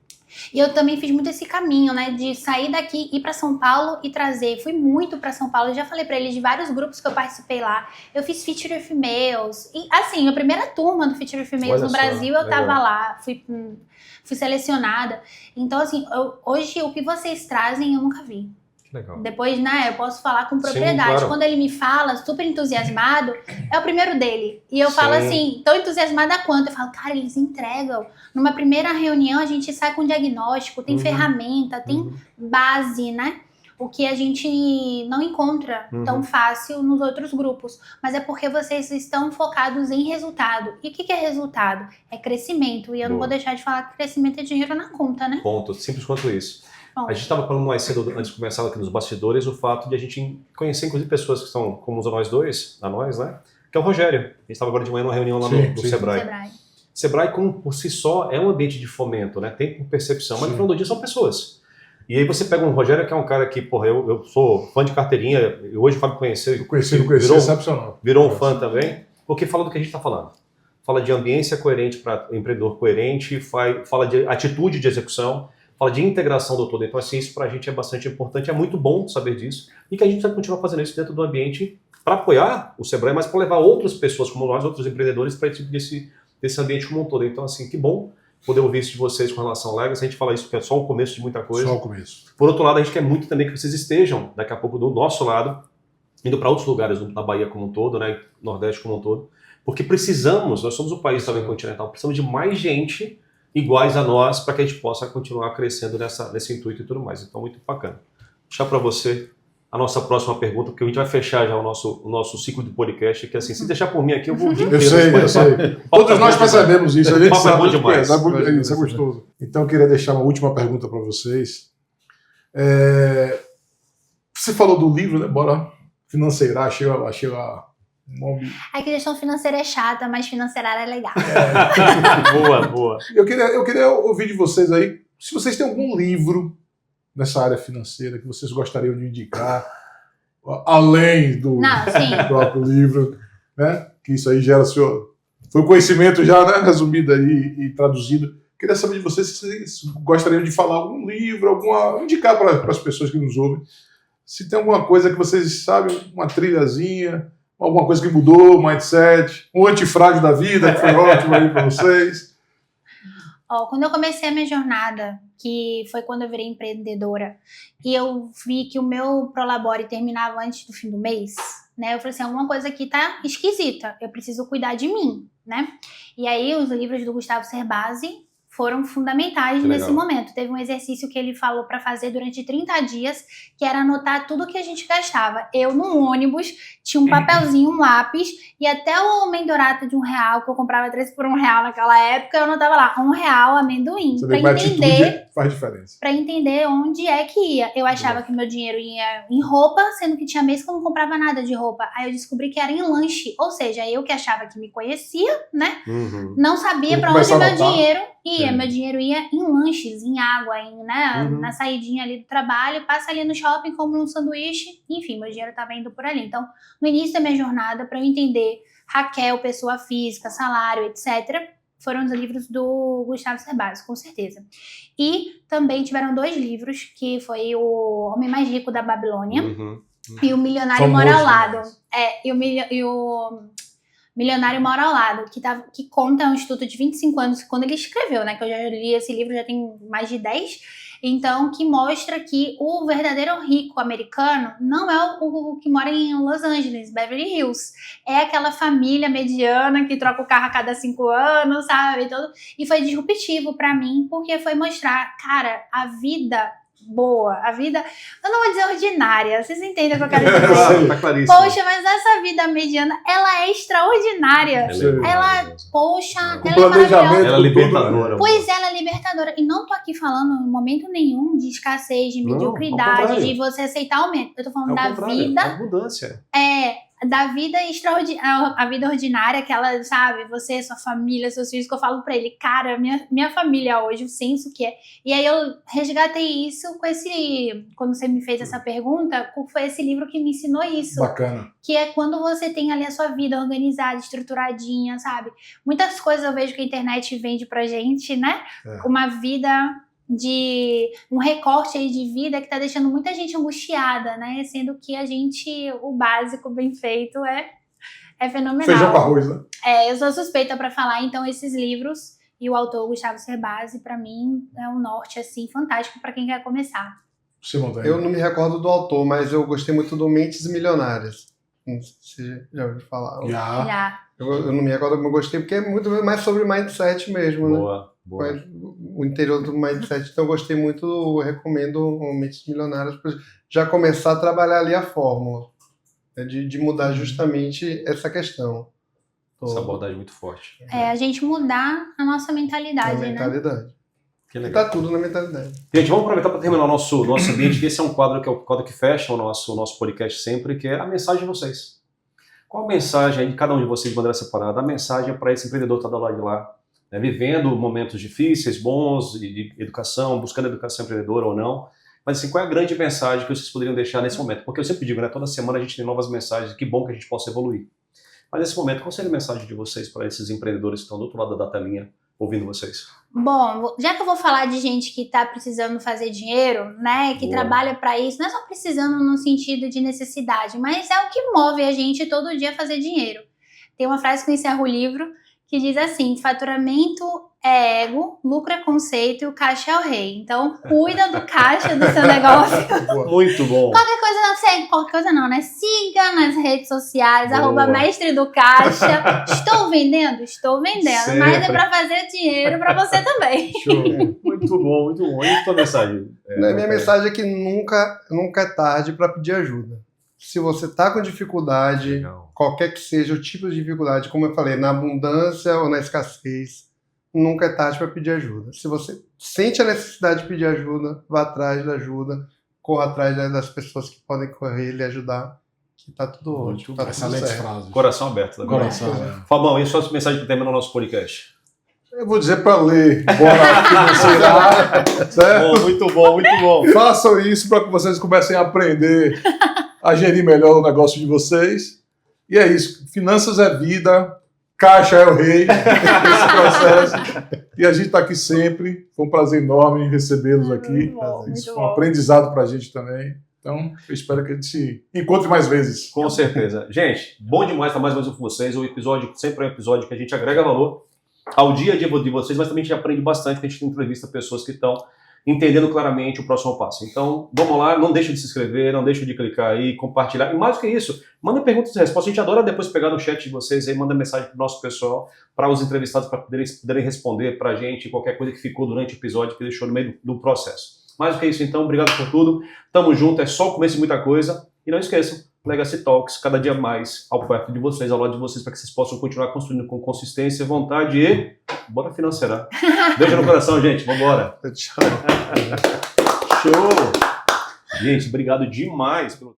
E eu também fiz muito esse caminho, né, de sair daqui, ir pra São Paulo e trazer. Fui muito pra São Paulo, eu já falei pra eles de vários grupos que eu participei lá. Eu fiz Feature with Males. E, assim, a primeira turma do Feature with Males Olha no só, Brasil, eu tava legal. lá. Fui selecionada. Então, assim, hoje o que vocês trazem eu nunca vi. Que legal. Depois, né, eu posso falar com propriedade. Sim, claro. Quando ele me fala, super entusiasmado, é o primeiro dele. E eu falo assim, tão entusiasmada quanto? Eu falo, cara, eles entregam. Numa primeira reunião, a gente sai com diagnóstico, tem ferramenta, tem base, né? O que a gente não encontra tão fácil nos outros grupos. Mas é porque vocês estão focados em resultado. E o que é resultado? É crescimento. E eu não vou deixar de falar que crescimento é dinheiro na conta, né? Ponto. Simples quanto isso. Bom, A gente estava falando mais cedo, antes de começar aqui nos bastidores, o fato de a gente conhecer, inclusive, pessoas que são como nós dois, a nós, né? Que é o Rogério. A gente estava agora de manhã numa reunião lá no Sebrae. Sebrae, como por si só, é um ambiente de fomento, né? Tem percepção, mas no final do dia são pessoas. E aí você pega um Rogério, que é um cara que, porra, eu sou fã de carteirinha, e hoje o Fábio conheceu. Eu conheci, excepcional. Virou um fã também, porque fala do que a gente está falando. Fala de ambiência coerente para empreendedor coerente, fala de atitude de execução, fala de integração do todo. Então, assim, isso para a gente é bastante importante, é muito bom saber disso, e que a gente precisa continuar fazendo isso dentro do ambiente para apoiar o Sebrae, mas para levar outras pessoas como nós, outros empreendedores, para desse ambiente como um todo. Então, assim, que bom poder ouvir isso de vocês com relação ao Legacy. A gente fala isso porque é só o começo de muita coisa. Só o começo. Por outro lado, a gente quer muito também que vocês estejam, daqui a pouco, do nosso lado, indo para outros lugares da Bahia como um todo, né, Nordeste como um todo, porque precisamos, nós somos o país também continental, precisamos de mais gente iguais a nós para que a gente possa continuar crescendo nesse intuito e tudo mais. Então, muito bacana. Vou deixar para você a nossa próxima pergunta, porque a gente vai fechar já o nosso ciclo de podcast, que assim, se deixar por mim aqui, eu vou o dia inteiro. Eu sei. Todos nós percebemos isso, a gente Papo é bom sabe demais. isso é gostoso. Então, eu queria deixar uma última pergunta para vocês. Você falou do livro, né? Bora financeirar, achei nome. É que gestão financeira é chata, mas financeirar é legal. Boa. Eu queria ouvir de vocês aí, se vocês têm algum livro nessa área financeira que vocês gostariam de indicar, além do próprio livro, né? Que isso aí gera foi o conhecimento já, né? Resumido aí e traduzido. Queria saber de vocês se vocês gostariam de falar algum livro, indicar para as pessoas que nos ouvem, se tem alguma coisa que vocês sabem, uma trilhazinha, alguma coisa que mudou, mindset, um antifrágil da vida, que foi ótimo aí para vocês. Quando eu comecei a minha jornada, que foi quando eu virei empreendedora, e eu vi que o meu Prolabore terminava antes do fim do mês, né? Eu falei assim, alguma coisa aqui tá esquisita, eu preciso cuidar de mim, né? E aí os livros do Gustavo Cerbasi foram fundamentais Que nesse legal. momento. Teve um exercício que ele falou para fazer durante 30 dias, que era anotar tudo que a gente gastava. Eu, no ônibus, tinha um papelzinho, um lápis, e até o mendorato de R$1, que eu comprava 3 por R$1 naquela época, eu anotava lá, R$1 amendoim, Você para vê que a atitude entender, faz diferença. pra entender onde é que ia. Eu achava que meu dinheiro ia em roupa, sendo que tinha mês que eu não comprava nada de roupa. Aí eu descobri que era em lanche, ou seja, eu que achava que me conhecia, né? Uhum. Não sabia Quando pra onde começar a meu anotar, dinheiro ia. sim. Meu dinheiro ia em lanches, em água, né, Uhum. na saidinha ali do trabalho, passa ali no shopping, compra um sanduíche, enfim, meu dinheiro tava indo por ali. Então, no início da minha jornada, pra eu entender Raquel, pessoa física, salário, etc., foram os livros do Gustavo Cerbasi, com certeza. E também tiveram 2 livros, que foi o Homem Mais Rico da Babilônia Uhum. e o Milionário Famoso Mora ao Lado. demais. E o Milionário Mora ao Lado, que conta um estudo de 25 anos, quando ele escreveu, né? Que eu já li esse livro, já tem mais de 10. Então, que mostra que o verdadeiro rico americano não é o que mora em Los Angeles, Beverly Hills. É aquela família mediana que troca o carro a cada 5 anos, sabe? E foi disruptivo pra mim, porque foi mostrar, cara, a vida boa, a vida, eu não vou dizer ordinária, vocês entendem o que eu quero dizer? Claro, tá claríssimo. Poxa, mas essa vida mediana, ela é extraordinária. Ela, poxa, Com ela é planejamento, maravilhosa. Ela é com libertadora. tudo. Pois ela é libertadora. E não tô aqui falando em momento nenhum de escassez, de Não, ao mediocridade, contrário. de você aceitar aumento. Eu tô É falando o da contrário, vida, abundância. da vida extraordinária, a vida ordinária, aquela, sabe, você, sua família, seus filhos, que eu falo pra ele, cara, minha família hoje, o senso que é. E aí eu resgatei isso com quando você me fez essa pergunta, foi esse livro que me ensinou isso. Bacana. Que é quando você tem ali a sua vida organizada, estruturadinha, sabe? Muitas coisas eu vejo que a internet vende pra gente, né? É. Uma vida um recorte aí de vida que tá deixando muita gente angustiada, né? Sendo que o básico bem feito é fenomenal. Feijão com arroz, né? Eu sou suspeita pra falar, então esses livros e o autor Gustavo Cerbasi, pra mim, é um norte, assim, fantástico pra quem quer começar. Simão tem. Eu não me recordo do autor, mas eu gostei muito do Mentes Milionárias. Não sei se você já ouviu falar. Já. Eu não me recordo como eu gostei, porque é muito mais sobre mindset mesmo, né? Boa, boa. O interior do mindset, então eu gostei muito, eu recomendo o Mentes Milionárias para já começar a trabalhar ali a fórmula, né, de mudar justamente essa questão. Essa abordagem muito forte. A gente mudar a nossa A mentalidade, né? mentalidade. Que E legal. tá tudo na mentalidade. Gente, vamos aproveitar para terminar o nosso ambiente, que esse é um quadro que é o quadro que fecha o nosso podcast sempre, que é a mensagem de vocês. Qual a mensagem aí de cada um de vocês de maneira separada? A mensagem para esse empreendedor que está do lado de lá, né, vivendo momentos difíceis, bons, de educação, buscando educação empreendedora ou não. Mas assim, qual é a grande mensagem que vocês poderiam deixar nesse momento? Porque eu sempre digo, né, toda semana a gente tem novas mensagens, que bom que a gente possa evoluir. Mas nesse momento, qual seria a mensagem de vocês para esses empreendedores que estão do outro lado da telinha, ouvindo vocês? Bom, já que eu vou falar de gente que tá precisando fazer dinheiro, né, que Boa. trabalha para isso, não é só precisando no sentido de necessidade, mas é o que move a gente todo dia a fazer dinheiro. Tem uma frase que eu encerro o livro que diz assim: faturamento é ego, lucro é conceito e o caixa é o rei. Então, cuida do caixa do seu negócio. Muito bom. Qualquer coisa não, né? Siga nas redes sociais, Boa. @mestre do caixa. Estou vendendo? Estou vendendo. Sempre. Mas é para fazer dinheiro para você também. Show. Muito bom, muito bom. E a tua mensagem? Minha mensagem é que nunca é tarde para pedir ajuda. Se você está com dificuldade, Legal. qualquer que seja o tipo de dificuldade, como eu falei, na abundância ou na escassez, nunca é tarde para pedir ajuda. Se você sente a necessidade de pedir ajuda, vá atrás da ajuda, corra atrás das pessoas que podem correr e lhe ajudar, que tá tudo ótimo. Tá tudo Excelentes certo. frases. Coração aberto. Tá bom? Coração. Fabão, e a sua mensagem para terminar o nosso podcast? Eu vou dizer para ler Bora Financeira, certo? Muito bom, muito bom. Façam isso para que vocês comecem a aprender a gerir melhor o negócio de vocês. E é isso. Finanças é vida, caixa é o rei desse processo. E a gente está aqui sempre. Foi um prazer enorme recebê-los aqui. Muito bom, Isso muito foi um bom. aprendizado para a gente também. Então, eu espero que a gente se encontre mais vezes. Com certeza. Gente, bom demais estar mais uma vez com vocês. O episódio sempre é um episódio que a gente agrega valor ao dia a dia de vocês, mas também a gente aprende bastante, porque a gente entrevista pessoas que estão entendendo claramente o próximo passo. Então, vamos lá, não deixe de se inscrever, não deixe de clicar aí, compartilhar. E mais do que isso, manda perguntas e respostas. A gente adora depois pegar no chat de vocês aí, manda mensagem para o nosso pessoal, para os entrevistados, para poderem responder para a gente qualquer coisa que ficou durante o episódio, que deixou no meio do processo. Mais do que isso, então, obrigado por tudo. Tamo junto, é só o começo de muita coisa. E não esqueçam, Legacy Talks, cada dia mais ao perto de vocês, ao lado de vocês, para que vocês possam continuar construindo com consistência, vontade e bora financiar. Beijo no coração, gente. Vambora. Tchau. Show! Gente, obrigado demais pelo